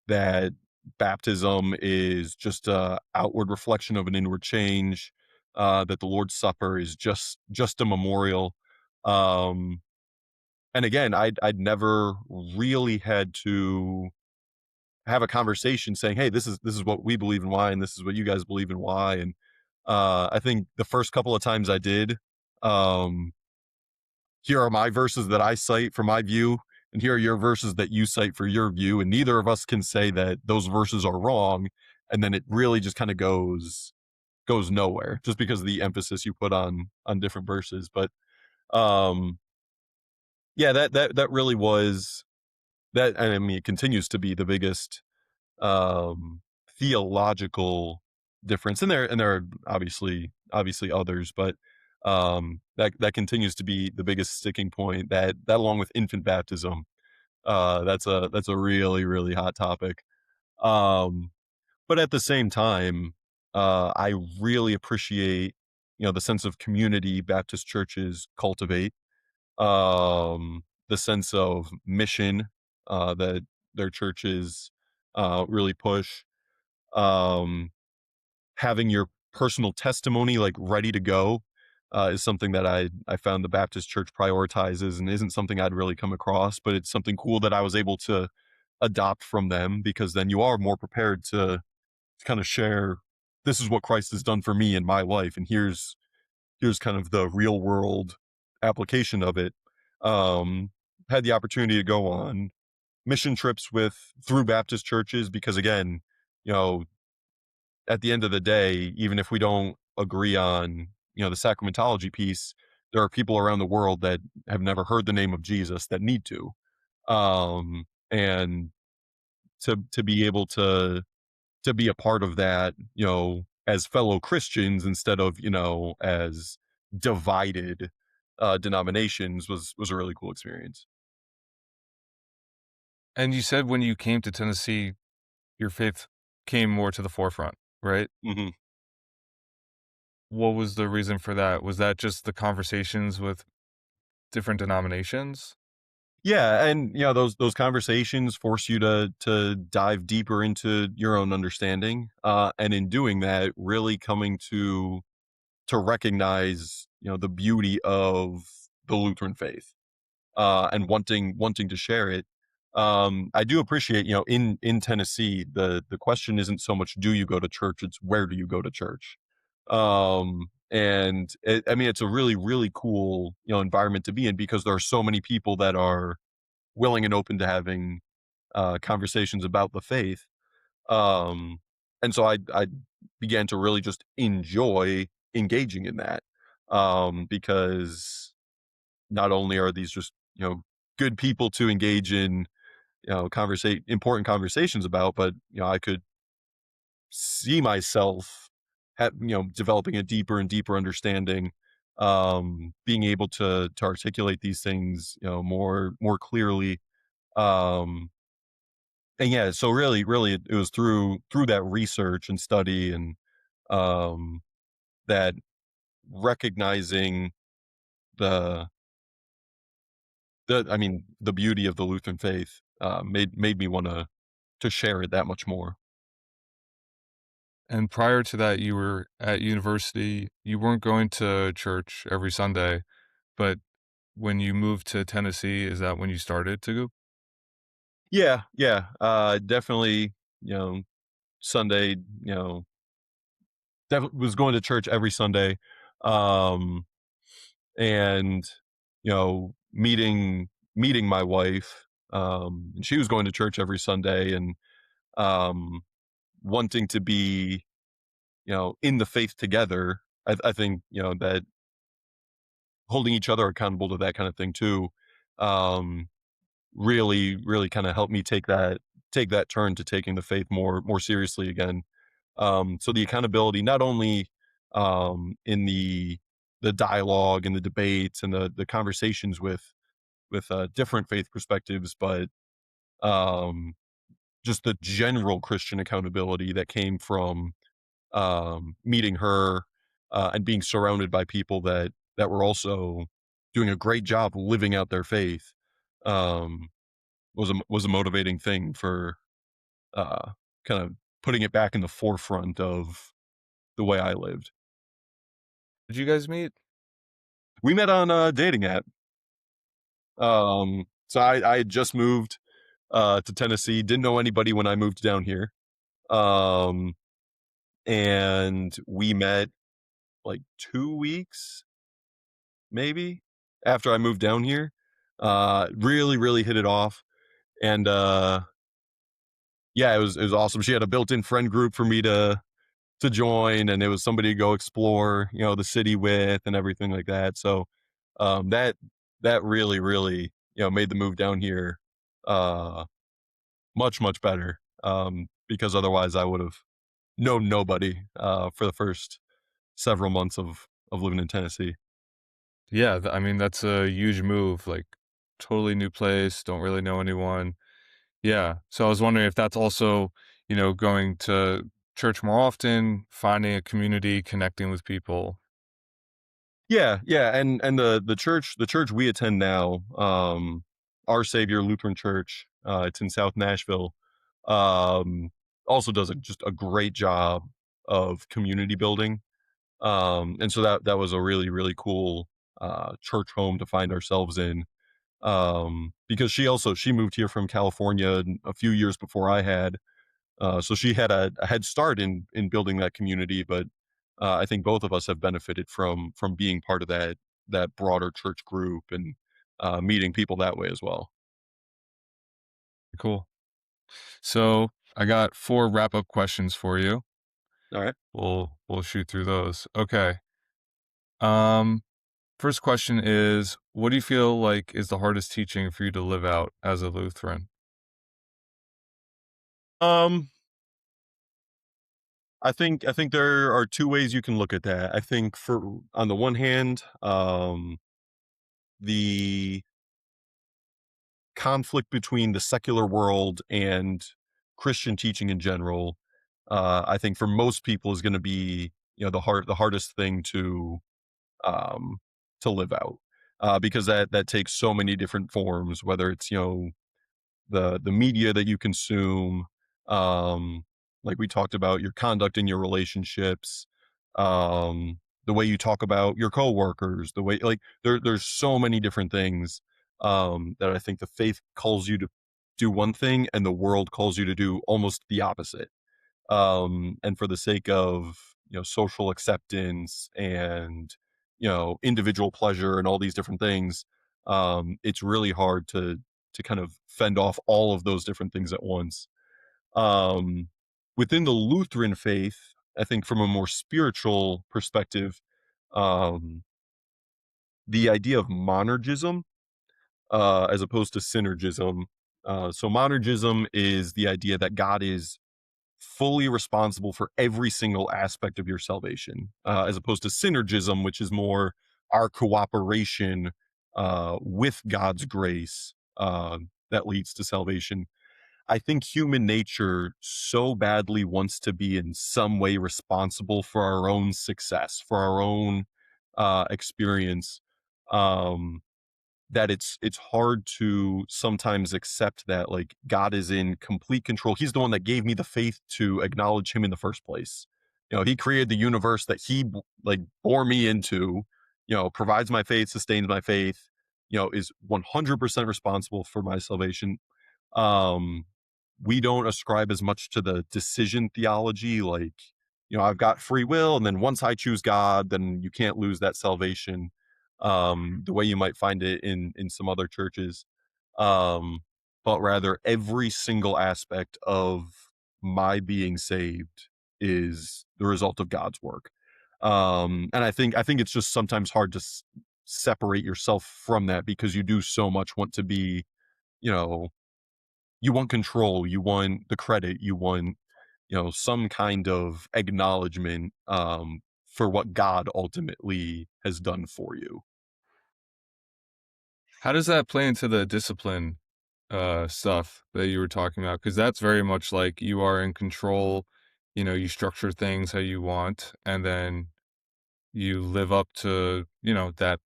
A: that baptism is just a outward reflection of an inward change. That the Lord's Supper is just a memorial. Um, and again, I'd never really had to have a conversation saying, "Hey, this is what we believe and why, and this is what you guys believe and why." And I think the first couple of times I did, um, here are my verses that I cite for my view, and here are your verses that you cite for your view, and neither of us can say that those verses are wrong. And then it really just kind of goes nowhere, just because of the emphasis you put on different verses. But um, yeah, that really was that. I mean, it continues to be the biggest um theological difference, and there are obviously others, but that continues to be the biggest sticking point, that along with infant baptism. That's a really really hot topic. um but at the same time, I really appreciate, the sense of community Baptist churches cultivate, the sense of mission that their churches really push. um Having your personal testimony like ready to go is something that I found the Baptist church prioritizes, and isn't something I'd really come across, but it's something cool that I was able to adopt from them, because then you are more prepared to kind of share, this is what Christ has done for me in my life, and here's kind of the real world application of it. um Had the opportunity to go on mission trips with through Baptist churches, because again, you know, at the end of the day, even if we don't agree on, the sacramentology piece, there are people around the world that have never heard the name of Jesus that need to. And to be able to be a part of that, as fellow Christians instead of, as divided denominations, was a really cool experience.
B: And you said when you came to Tennessee, your faith came more to the forefront, right?
A: Hmm.
B: What was the reason for that? Was that just the conversations with different denominations?
A: Yeah, and those conversations force you to dive deeper into your own understanding, and in doing that, really coming to recognize, the beauty of the Lutheran faith, and wanting to share it. I do appreciate, in Tennessee, the question isn't so much do you go to church, it's where do you go to church. And I mean, it's a really really cool, environment to be in, because there are so many people that are willing and open to having conversations about the faith. Um, and so I began to really just enjoy engaging in that, because not only are these just, good people to engage in, conversate important conversations about, but I could see myself developing a deeper and deeper understanding, being able to articulate these things, more clearly, um and yeah, so really it was through that research and study and um that recognizing the I mean the beauty of the Lutheran faith made me want to share it that much more.
B: And prior to that, you were at university. You weren't going to church every Sunday, but when you moved to Tennessee, is that when you started to go?
A: Yeah, yeah, definitely. You know, Sunday. You know, was going to church every Sunday, um, and meeting my wife, and she was going to church every Sunday, and um, wanting to be in the faith together. I think that holding each other accountable to that kind of thing too. Um, really kind of helped me take that turn to taking the faith more seriously again. So the accountability, not only in the dialogue and the debates and the conversations with different faith perspectives, but um, just the general Christian accountability that came from meeting her and being surrounded by people that were also doing a great job living out their faith. Um, was a motivating thing for uh, kind of putting it back in the forefront of the way I lived.
B: Did you guys meet?
A: We met on a dating app. So I had just moved to Tennessee, didn't know anybody when I moved down here. Um, and we met like 2 weeks maybe after I moved down here. Really hit it off. And yeah, it was awesome. She had a built-in friend group for me to join, and it was somebody to go explore, the city with and everything like that. So that really made the move down here uh much better. Because otherwise I would have known nobody for the first several months of living in Tennessee.
B: Yeah, I mean, that's a huge move, like, totally new place, don't really know anyone. Yeah, so I was wondering if that's also, going to church more often, finding a community, connecting with people.
A: Yeah, and the church we attend now, Our Savior Lutheran Church, it's in South Nashville, um, also does just a great job of community building, and so that was a really cool church home to find ourselves in, because she moved here from California a few years before I had, so she had a head start in building that community, but I think both of us have benefited from being part of that broader church group and meeting people that way as well.
B: Cool. So, I got 4 wrap-up questions for you.
A: All right.
B: We'll shoot through those. Okay. Um, First question is, what do you feel like is the hardest teaching for you to live out as a Lutheran?
A: Um, I think there are two ways you can look at that. I think for on the one hand, the conflict between the secular world and Christian teaching in general, I think for most people is going to be the hardest thing um, to live out, because that takes so many different forms, whether it's the media that you consume, um, like we talked about, your conduct in your relationships, the way you talk about your coworkers, the way like there's so many different things that I think the faith calls you to do one thing and the world calls you to do almost the opposite. And for the sake of social acceptance and individual pleasure and all these different things, it's really hard to kind of fend off all of those different things at once. um Within the Lutheran faith, I think from a more spiritual perspective, um the idea of monergism, as opposed to synergism. So monergism is the idea that God is fully responsible for every single aspect of your salvation, as opposed to synergism, which is more our cooperation with God's grace that leads to salvation. I think human nature so badly wants to be in some way responsible for our own success, for our own experience. Um, that it's hard to sometimes accept that like God is in complete control. He's the one that gave me the faith to acknowledge him in the first place. He created the universe that he like bore me into, provides my faith, sustains my faith, is 100% responsible for my salvation. Um we don't ascribe as much to the decision theology, like, I've got free will, and then once I choose God, then you can't lose that salvation, the way you might find it in some other churches. Um, but rather, every single aspect of my being saved is the result of God's work. And I think it's just sometimes hard to separate yourself from that because you do so much want to be, you know, you want control, you want the credit, you want, some kind of acknowledgement, for what God ultimately has done for you.
B: How does that play into the discipline stuff that you were talking about? Because that's very much like you are in control. You structure things how you want, and then you live up to, that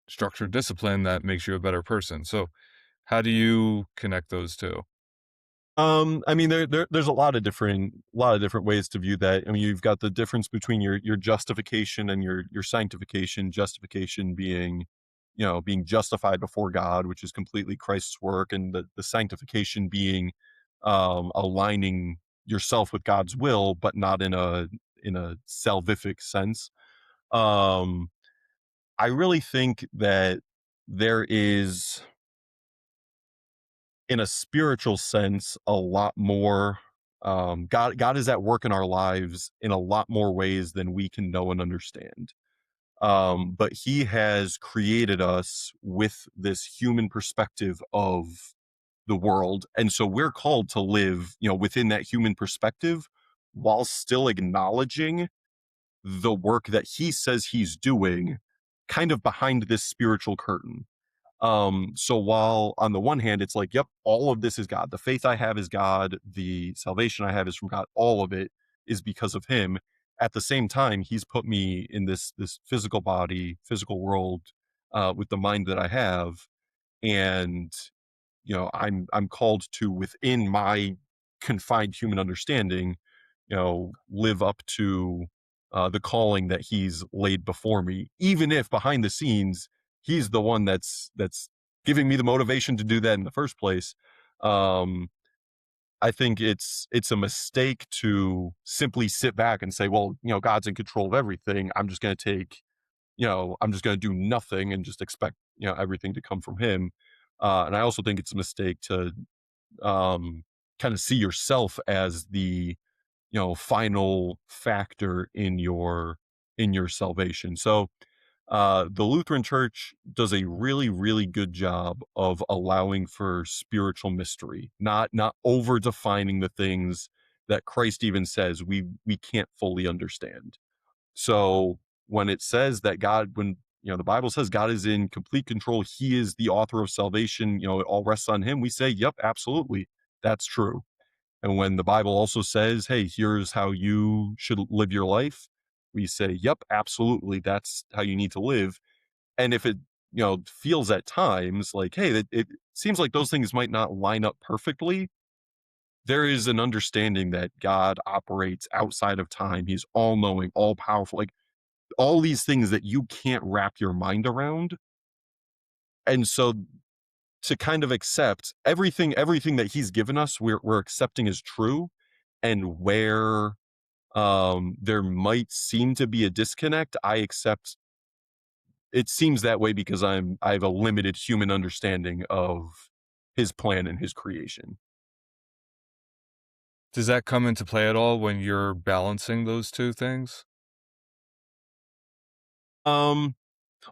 B: structured discipline that makes you a better person. So how do you connect those two?
A: I mean, there's a lot of different ways to view that. I mean, you've got the difference between your justification and your sanctification. Justification being, being justified before God, which is completely Christ's work, and the sanctification being, aligning yourself with God's will, but not in a salvific sense. Um, I really think that there is, in a spiritual sense, a lot more. God is at work in our lives in a lot more ways than we can know and understand. But He has created us with this human perspective of the world, and so we're called to live, within that human perspective, while still acknowledging the work that He says He's doing, kind of behind this spiritual curtain. So while on the one hand, it's like, yep, all of this is God. The faith I have is God. The salvation I have is from God. All of it is because of Him. At the same time, He's put me in this physical body, physical world, with the mind that I have, and I'm called to, within my confined human understanding, live up to the calling that He's laid before me, even if behind the scenes He's the one that's giving me the motivation to do that in the first place. um I think it's a mistake to simply sit back and say, well, God's in control of everything, I'm just going to do nothing and just expect, everything to come from Him. And I also think it's a mistake to, um kind of see yourself as the, final factor in your salvation. So the Lutheran Church does a really, really good job of allowing for spiritual mystery, not over defining the things that Christ even says we can't fully understand. So when it says that God, when the Bible says God is in complete control, He is the author of salvation, it all rests on Him. We say, yep, absolutely, that's true. And when the Bible also says, hey, here's how you should live your life, we say, yep, absolutely, that's how you need to live. And if it, feels at times like, hey, it seems like those things might not line up perfectly, there is an understanding that God operates outside of time. He's all knowing, all powerful, like all these things that you can't wrap your mind around. And so to kind of accept everything that He's given us, we're accepting as true. And where there might seem to be a disconnect, I accept it seems that way because I have a limited human understanding of His plan and His creation.
B: Does that come into play at all when you're balancing those two things?
A: Um,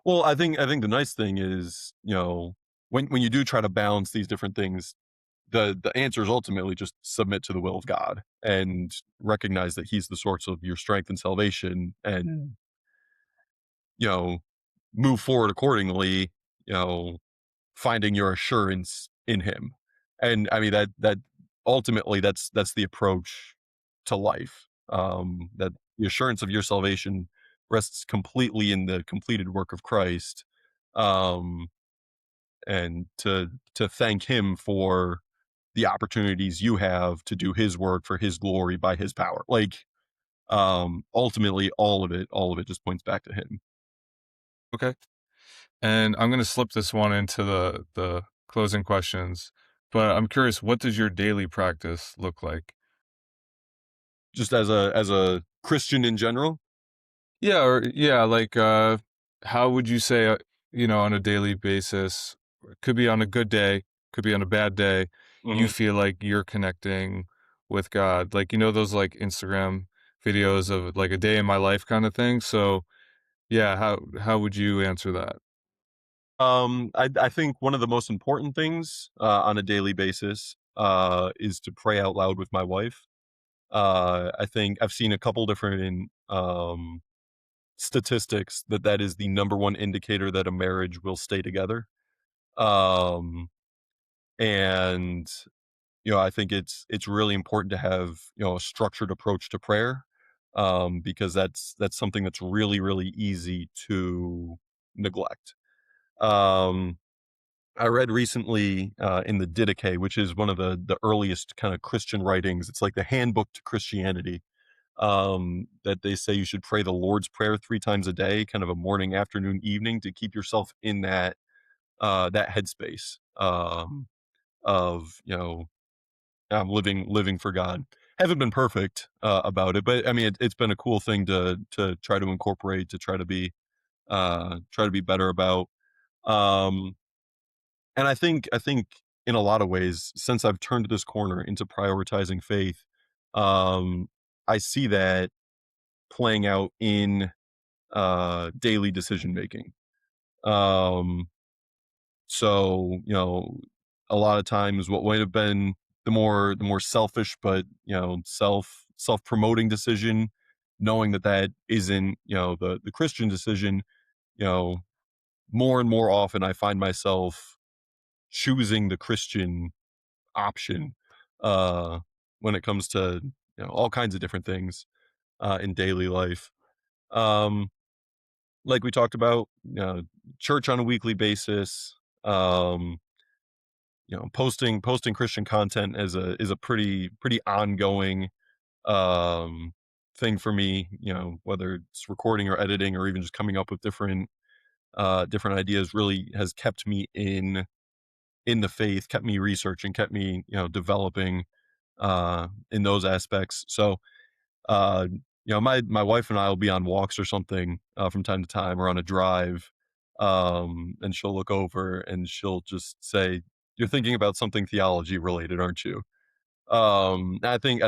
A: well, I think the nice thing is, when you do try to balance these different things, the answer is ultimately just submit to the will of God and recognize that He's the source of your strength and salvation, and you know move forward accordingly. You know, finding your assurance in Him. And I mean that ultimately that's the approach to life. That the assurance of your salvation rests completely in the completed work of Christ. Um, and to thank him for the opportunities you have to do his work for his glory by his power. Like, ultimately all of it just points back to him.
B: Okay. And I'm going to slip this one into the closing questions, but I'm curious, what does your daily practice look like?
A: Just as a Christian in general.
B: Yeah, or yeah, like how would you say on a daily basis, could be on a good day, could be on a bad day, you
A: Mhm.
B: feel like you're connecting with God. Like those like Instagram videos of like a day in my life kind of thing. So, yeah, how would you answer that?
A: I think one of the most important things on a daily basis is to pray out loud with my wife. I think I've seen a couple different statistics that that is the number one indicator that a marriage will stay together. Um, and I think it's really important to have a structured approach to prayer, because that's something that's really easy to neglect. Um, I read recently in the Didache, which is one of the earliest kind of Christian writings. It's like the handbook to Christianity. That they say you should pray the Lord's Prayer 3 times a day, kind of a morning, afternoon, evening, to keep yourself in that headspace of living for God. Haven't been perfect about it, but I mean it's been a cool thing to try to incorporate, to try to be better about. Um, and I think in a lot of ways, since I've turned this corner into prioritizing faith, um, I see that playing out in daily decision making. Um, so a lot of times, what might have been the more selfish, but self promoting decision, knowing that that isn't the Christian decision, you know, more and more often I find myself choosing the Christian option uh, when it comes to all kinds of different things in daily life. Um, like we talked about, church on a weekly basis. Um, posting Christian content is a pretty ongoing um, thing for me. Whether it's recording or editing or even just coming up with different ideas, really has kept me in the faith, kept me researching, kept me developing in those aspects. So my wife and I will be on walks or something from time to time, or on a drive, and she'll look over and she'll just say, "You're thinking about something theology related, aren't you?" I think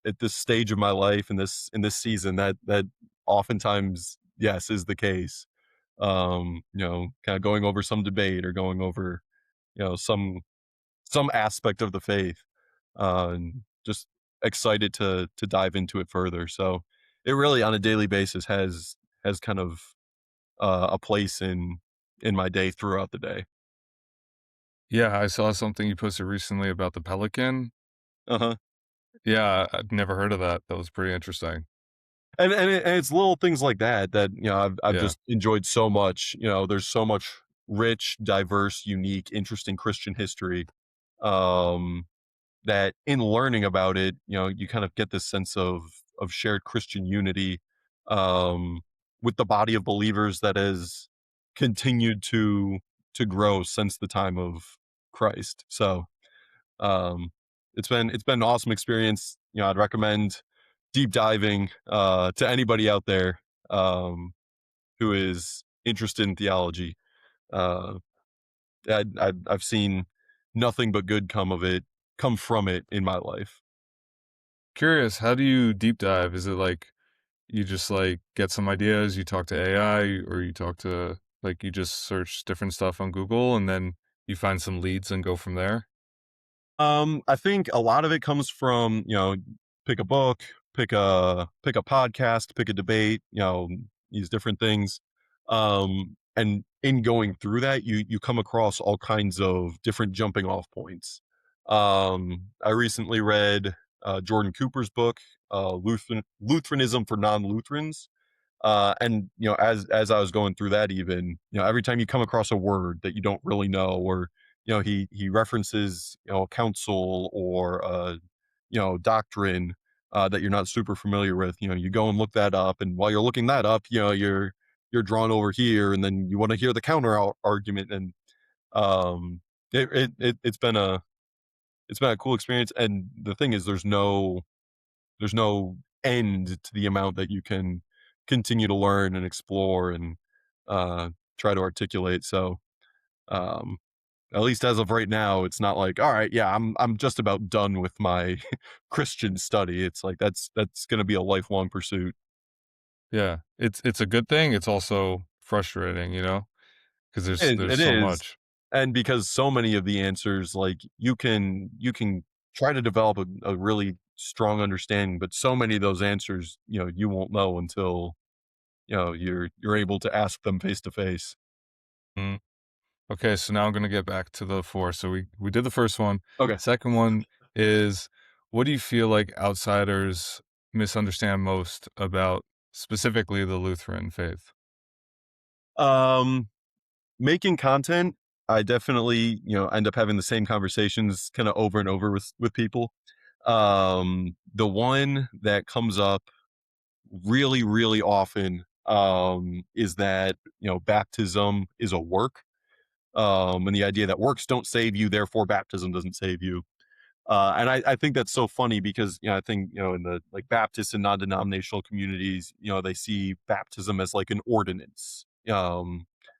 A: at this stage of my life, in this season, that oftentimes, yes, is the case. Kind of going over some debate, or going over some aspect of the faith, and just excited to dive into it further. So it really, on a daily basis, has kind of a place in my day throughout the day.
B: Yeah, I saw something you posted recently about the pelican.
A: Uh-huh.
B: Yeah, I'd never heard of that. That was pretty interesting.
A: And it's little things like that that I've
B: Yeah.
A: just enjoyed so much. There's so much rich, diverse, unique, interesting Christian history, um, that in learning about it, you kind of get this sense of shared Christian unity, um, with the body of believers that has continued to grow since the time of Christ. So um, it's been an awesome experience. I'd recommend deep diving to anybody out there who is interested in theology. Uh, I've seen nothing but good come from it in my life.
B: Curious, how do you deep dive? Is it like you just like get some ideas, you talk to AI, or you talk to like you just search different stuff on Google and then you find some leads and go from there?
A: I think a lot of it comes from, pick a book, pick a podcast, pick a debate, these different things. And in going through that, you come across all kinds of different jumping off points. I recently read Jordan Cooper's book, Lutheranism for Non-Lutherans. And as I was going through that, even every time you come across a word that you don't really know, or he references a council or doctrine that you're not super familiar with, you go and look that up, and while you're looking that up, you're drawn over here, and then you want to hear the counter argument, and um, it's been a cool experience. And the thing is, there's no end to the amount that you can continue to learn and explore and uh, try to articulate. So um, at least as of right now, it's not like, all right, yeah, I'm just about done with my Christian study. It's like that's going to be a lifelong pursuit.
B: Yeah, it's a good thing. It's also frustrating, because there's
A: It
B: so
A: is,
B: much.
A: and because so many of the answers, like you can try to develop a really strong understanding, but so many of those answers, you won't know until you're able to ask them face to face.
B: Mm. Okay, so now I'm gonna get back to the 4. So we did the first one.
A: Okay.
B: Second one is, what do you feel like outsiders misunderstand most about specifically the Lutheran faith?
A: Um, Making content, I definitely, end up having the same conversations kind of over and over with people. The one that comes up really, really often is that, baptism is a work. And the idea that works don't save you, therefore baptism doesn't save you. And I think that's so funny because I think in the like Baptist and non-denominational communities, they see baptism as like an ordinance,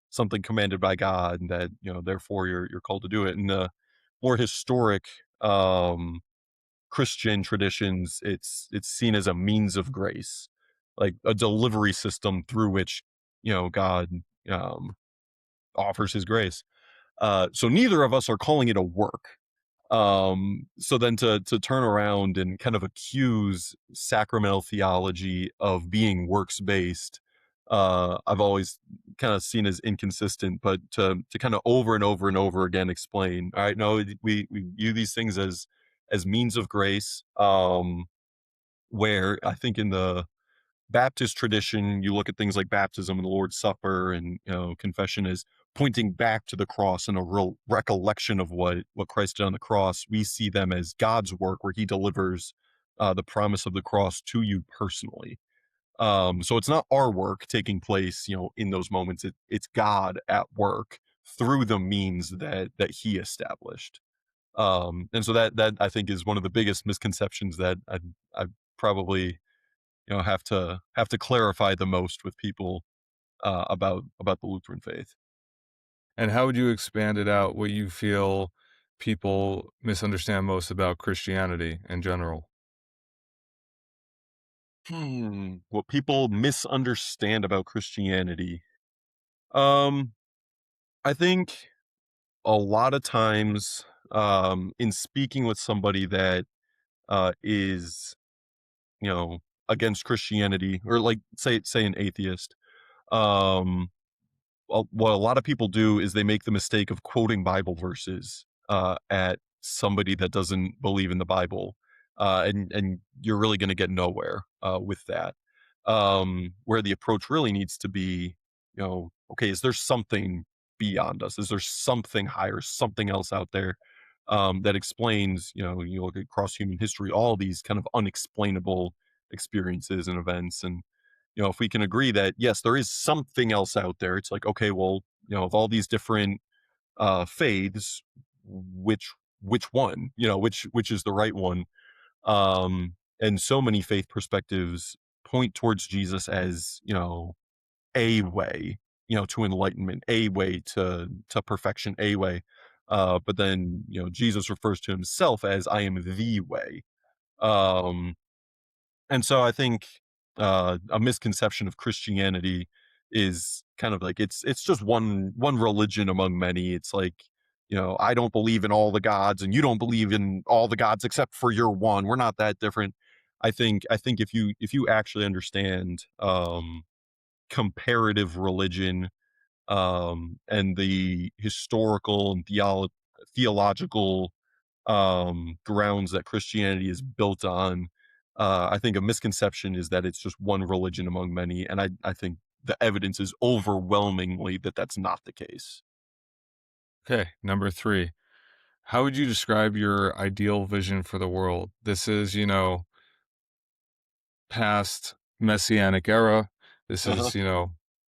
A: something commanded by God, and that therefore you're called to do it. In the more historic um, Christian traditions, it's seen as a means of grace, like a delivery system through which God um, offers His grace. So neither of us are calling it a work. So then to turn around and kind of accuse sacramental theology of being works based, I've always kind of seen as inconsistent. But to kind of over and over and over again explain, all right, no, we view these things as means of grace. Where I think in the Baptist tradition, you look at things like baptism and the Lord's Supper, and confession is pointing back to the cross and a real recollection of what Christ did on the cross. We see them as God's work, where He delivers the promise of the cross to you personally. So it's not our work taking place, in those moments. It's God at work through the means that He established. And so that I think is one of the biggest misconceptions that I probably have to clarify the most with people about the Lutheran faith.
B: And how would you expand it out, what you feel people misunderstand most about Christianity in general?
A: What people misunderstand about Christianity. Um, I think a lot of times, in speaking with somebody that is, you know, against Christianity, or like say an atheist, um, what a lot of people do is they make the mistake of quoting Bible verses at somebody that doesn't believe in the Bible, and you're really going to get nowhere with that. Where the approach really needs to be, okay, is there something beyond us? Is there something higher, something else out there that explains? You look across human history, all these kind of unexplainable experiences and events, and if we can agree that yes, there is something else out there, it's like, okay, well, of all these different faiths, which one, which is the right one? And so many faith perspectives point towards Jesus as, a way, to enlightenment, a way to perfection, a way. But then, Jesus refers to himself as I am the way. Um, and so I think a misconception of Christianity is kind of like it's just one religion among many. It's like, I don't believe in all the gods, and you don't believe in all the gods except for your one. We're not that different. I think if you actually understand comparative religion, and the historical and theological grounds that Christianity is built on. I think a misconception is that it's just one religion among many, and I think the evidence is overwhelmingly that that's not the case.
B: Okay, number 3. How would you describe your ideal vision for the world? This is, past messianic era. This
A: Uh-huh.
B: is,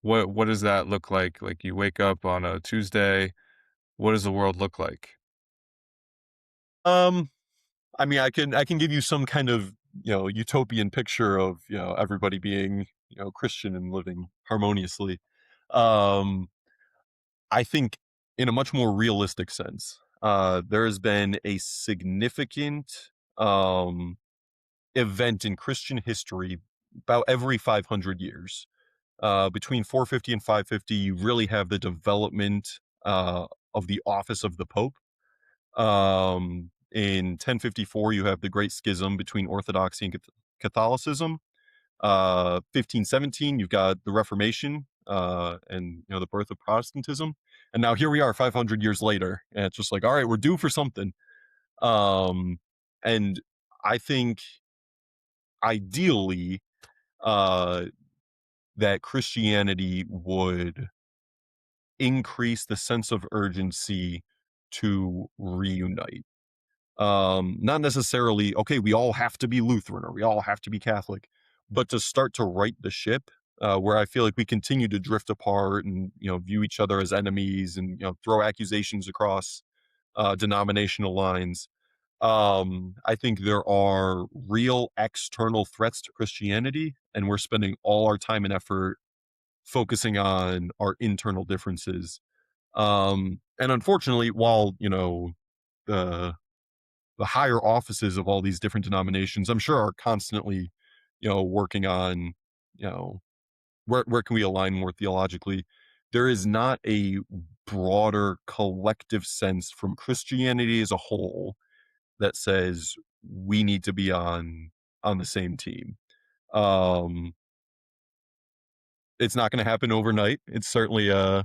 B: what does that look like? Like you wake up on a Tuesday, what does the world look like?
A: Um, I mean, I can give you some kind of utopian picture of everybody being Christian and living harmoniously. Um, I think in a much more realistic sense, there has been a significant um event in Christian history about every 500 years. Between 450 and 550, you really have the development of the office of the Pope. In 1054, you have the Great Schism between Orthodoxy and Catholicism. 1517, you've got the Reformation and the birth of Protestantism. And now here we are 500 years later. And it's just like, all right, we're due for something. Um, and I think ideally, uh, that Christianity would increase the sense of urgency to reunite. Not necessarily, okay, we all have to be Lutheran or we all have to be Catholic, but to start to right the ship, where I feel like we continue to drift apart and, view each other as enemies and, throw accusations across denominational lines. I think there are real external threats to Christianity, and we're spending all our time and effort focusing on our internal differences. And unfortunately, while the the higher offices of all these different denominations, I'm sure are constantly, working on, you know, where can we align more theologically. There is not a broader collective sense from Christianity as a whole that says we need to be on the same team. Um, it's not going to happen overnight. It's certainly a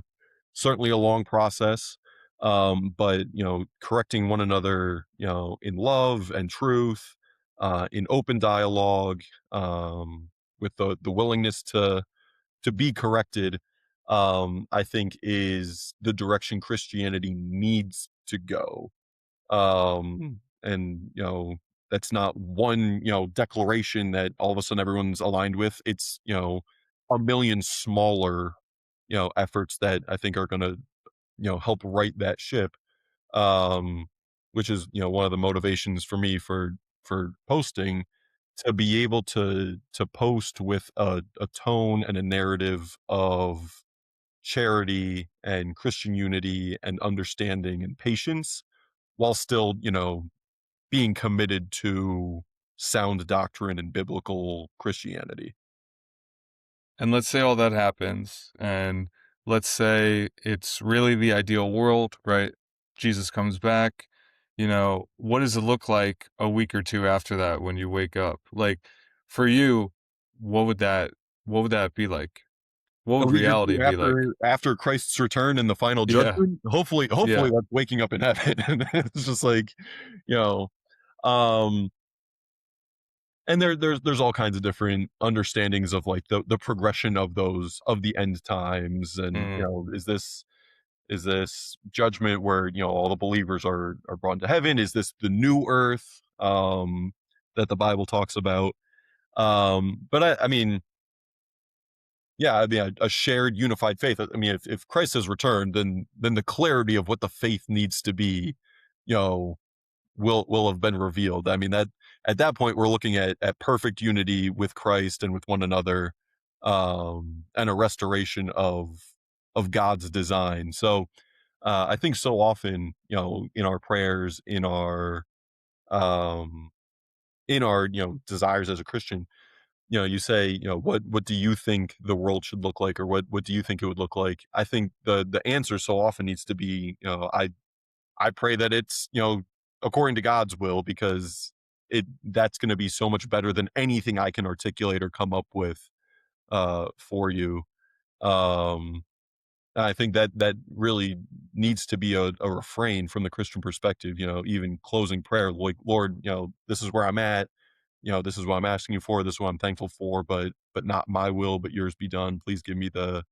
A: long process. But correcting one another, in love and truth, in open dialogue, with the willingness to be corrected, I think is the direction Christianity needs to go. And that's not one declaration that all of a sudden everyone's aligned with. It's a million smaller efforts that I think are going to help right that ship, um, which is one of the motivations for me for posting, to be able to post with a tone and a narrative of charity and Christian unity and understanding and patience, while still being committed to sound doctrine and biblical Christianity.
B: And let's say all that happens, and let's say it's really the ideal world, right? Jesus comes back. What does it look like a week or two after that when you wake up? Like for you, what would that what would that be like? What
A: A
B: would
A: week or
B: reality
A: two
B: be like?
A: after Christ's return and the final
B: Yeah,
A: judgment, hopefully
B: yeah.
A: that's waking up in heaven. And it's just like, you know, um, and there's all kinds of different understandings of like the progression of those of the end times, and
B: Mm.
A: is this judgment where all the believers are brought into heaven? Is this the new earth that the Bible talks about? But I mean, yeah, I mean, a shared unified faith. I mean, if Christ has returned, then the clarity of what the faith needs to be, you know, will have been revealed. I mean, that at that point we're looking at perfect unity with Christ and with one another, and a restoration of God's design. So I think so often, in our prayers, um, in our desires as a Christian, you say, what do you think the world should look like, or what do you think it would look like? I think the answer so often needs to be, I pray that it's, according to God's will, because that's going to be so much better than anything I can articulate or come up with for you. Um I think that that really needs to be a refrain from the Christian perspective. You know, even closing prayer, like Lord, you know, this is where I'm at. You know, this is what I'm asking you for. This is what I'm thankful for. But not my will, but yours be done. Please give me the,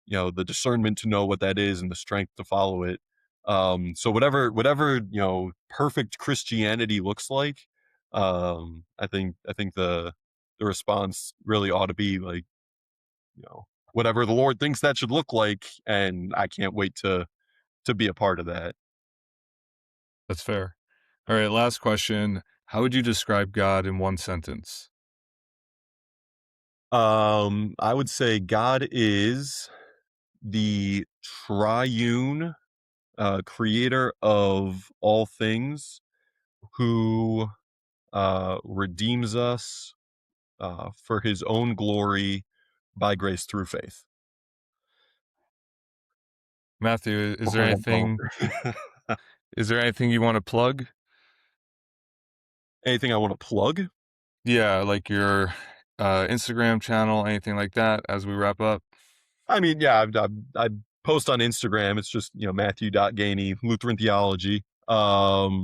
A: you know, the discernment to know what that is and the strength to follow it. So whatever you know, perfect Christianity looks like, I think the response really ought to be like, you know, whatever the Lord thinks that should look like, and I can't wait to be a part of that.
B: That's fair. All right, last question. How would you describe God in one sentence?
A: I would say God is the triune creator of all things, who redeems us for his own glory by grace through faith.
B: Matthew,
A: Hopefully that was
B: is there anything you want to plug?
A: anything I want to plug.
B: Yeah, like your Instagram channel, anything like that as we wrap up?
A: I mean, yeah, I post on Instagram. It's just, you know, Matthew.Gehne, Lutheran theology. By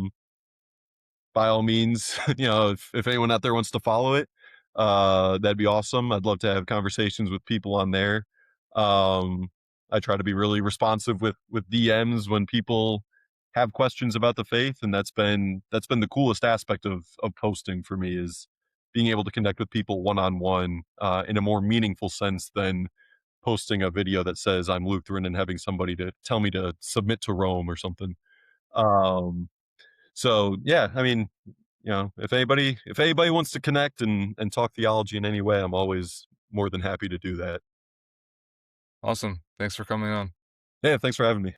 A: all means, you know, if anyone out there wants to follow it, that'd be awesome. I'd love to have conversations with people on there. Um, I try to be really responsive with DMs when people have questions about the faith, and that's been the coolest aspect of posting for me, is being able to connect with people one on one in a more meaningful sense than posting a video that says I'm Lutheran and having somebody to tell me to submit to Rome or something. Um, so yeah, I mean, you know, if anybody wants to connect and talk theology in any way, I'm always more than happy to do that.
B: Awesome. Thanks for coming on.
A: Yeah, thanks for having me.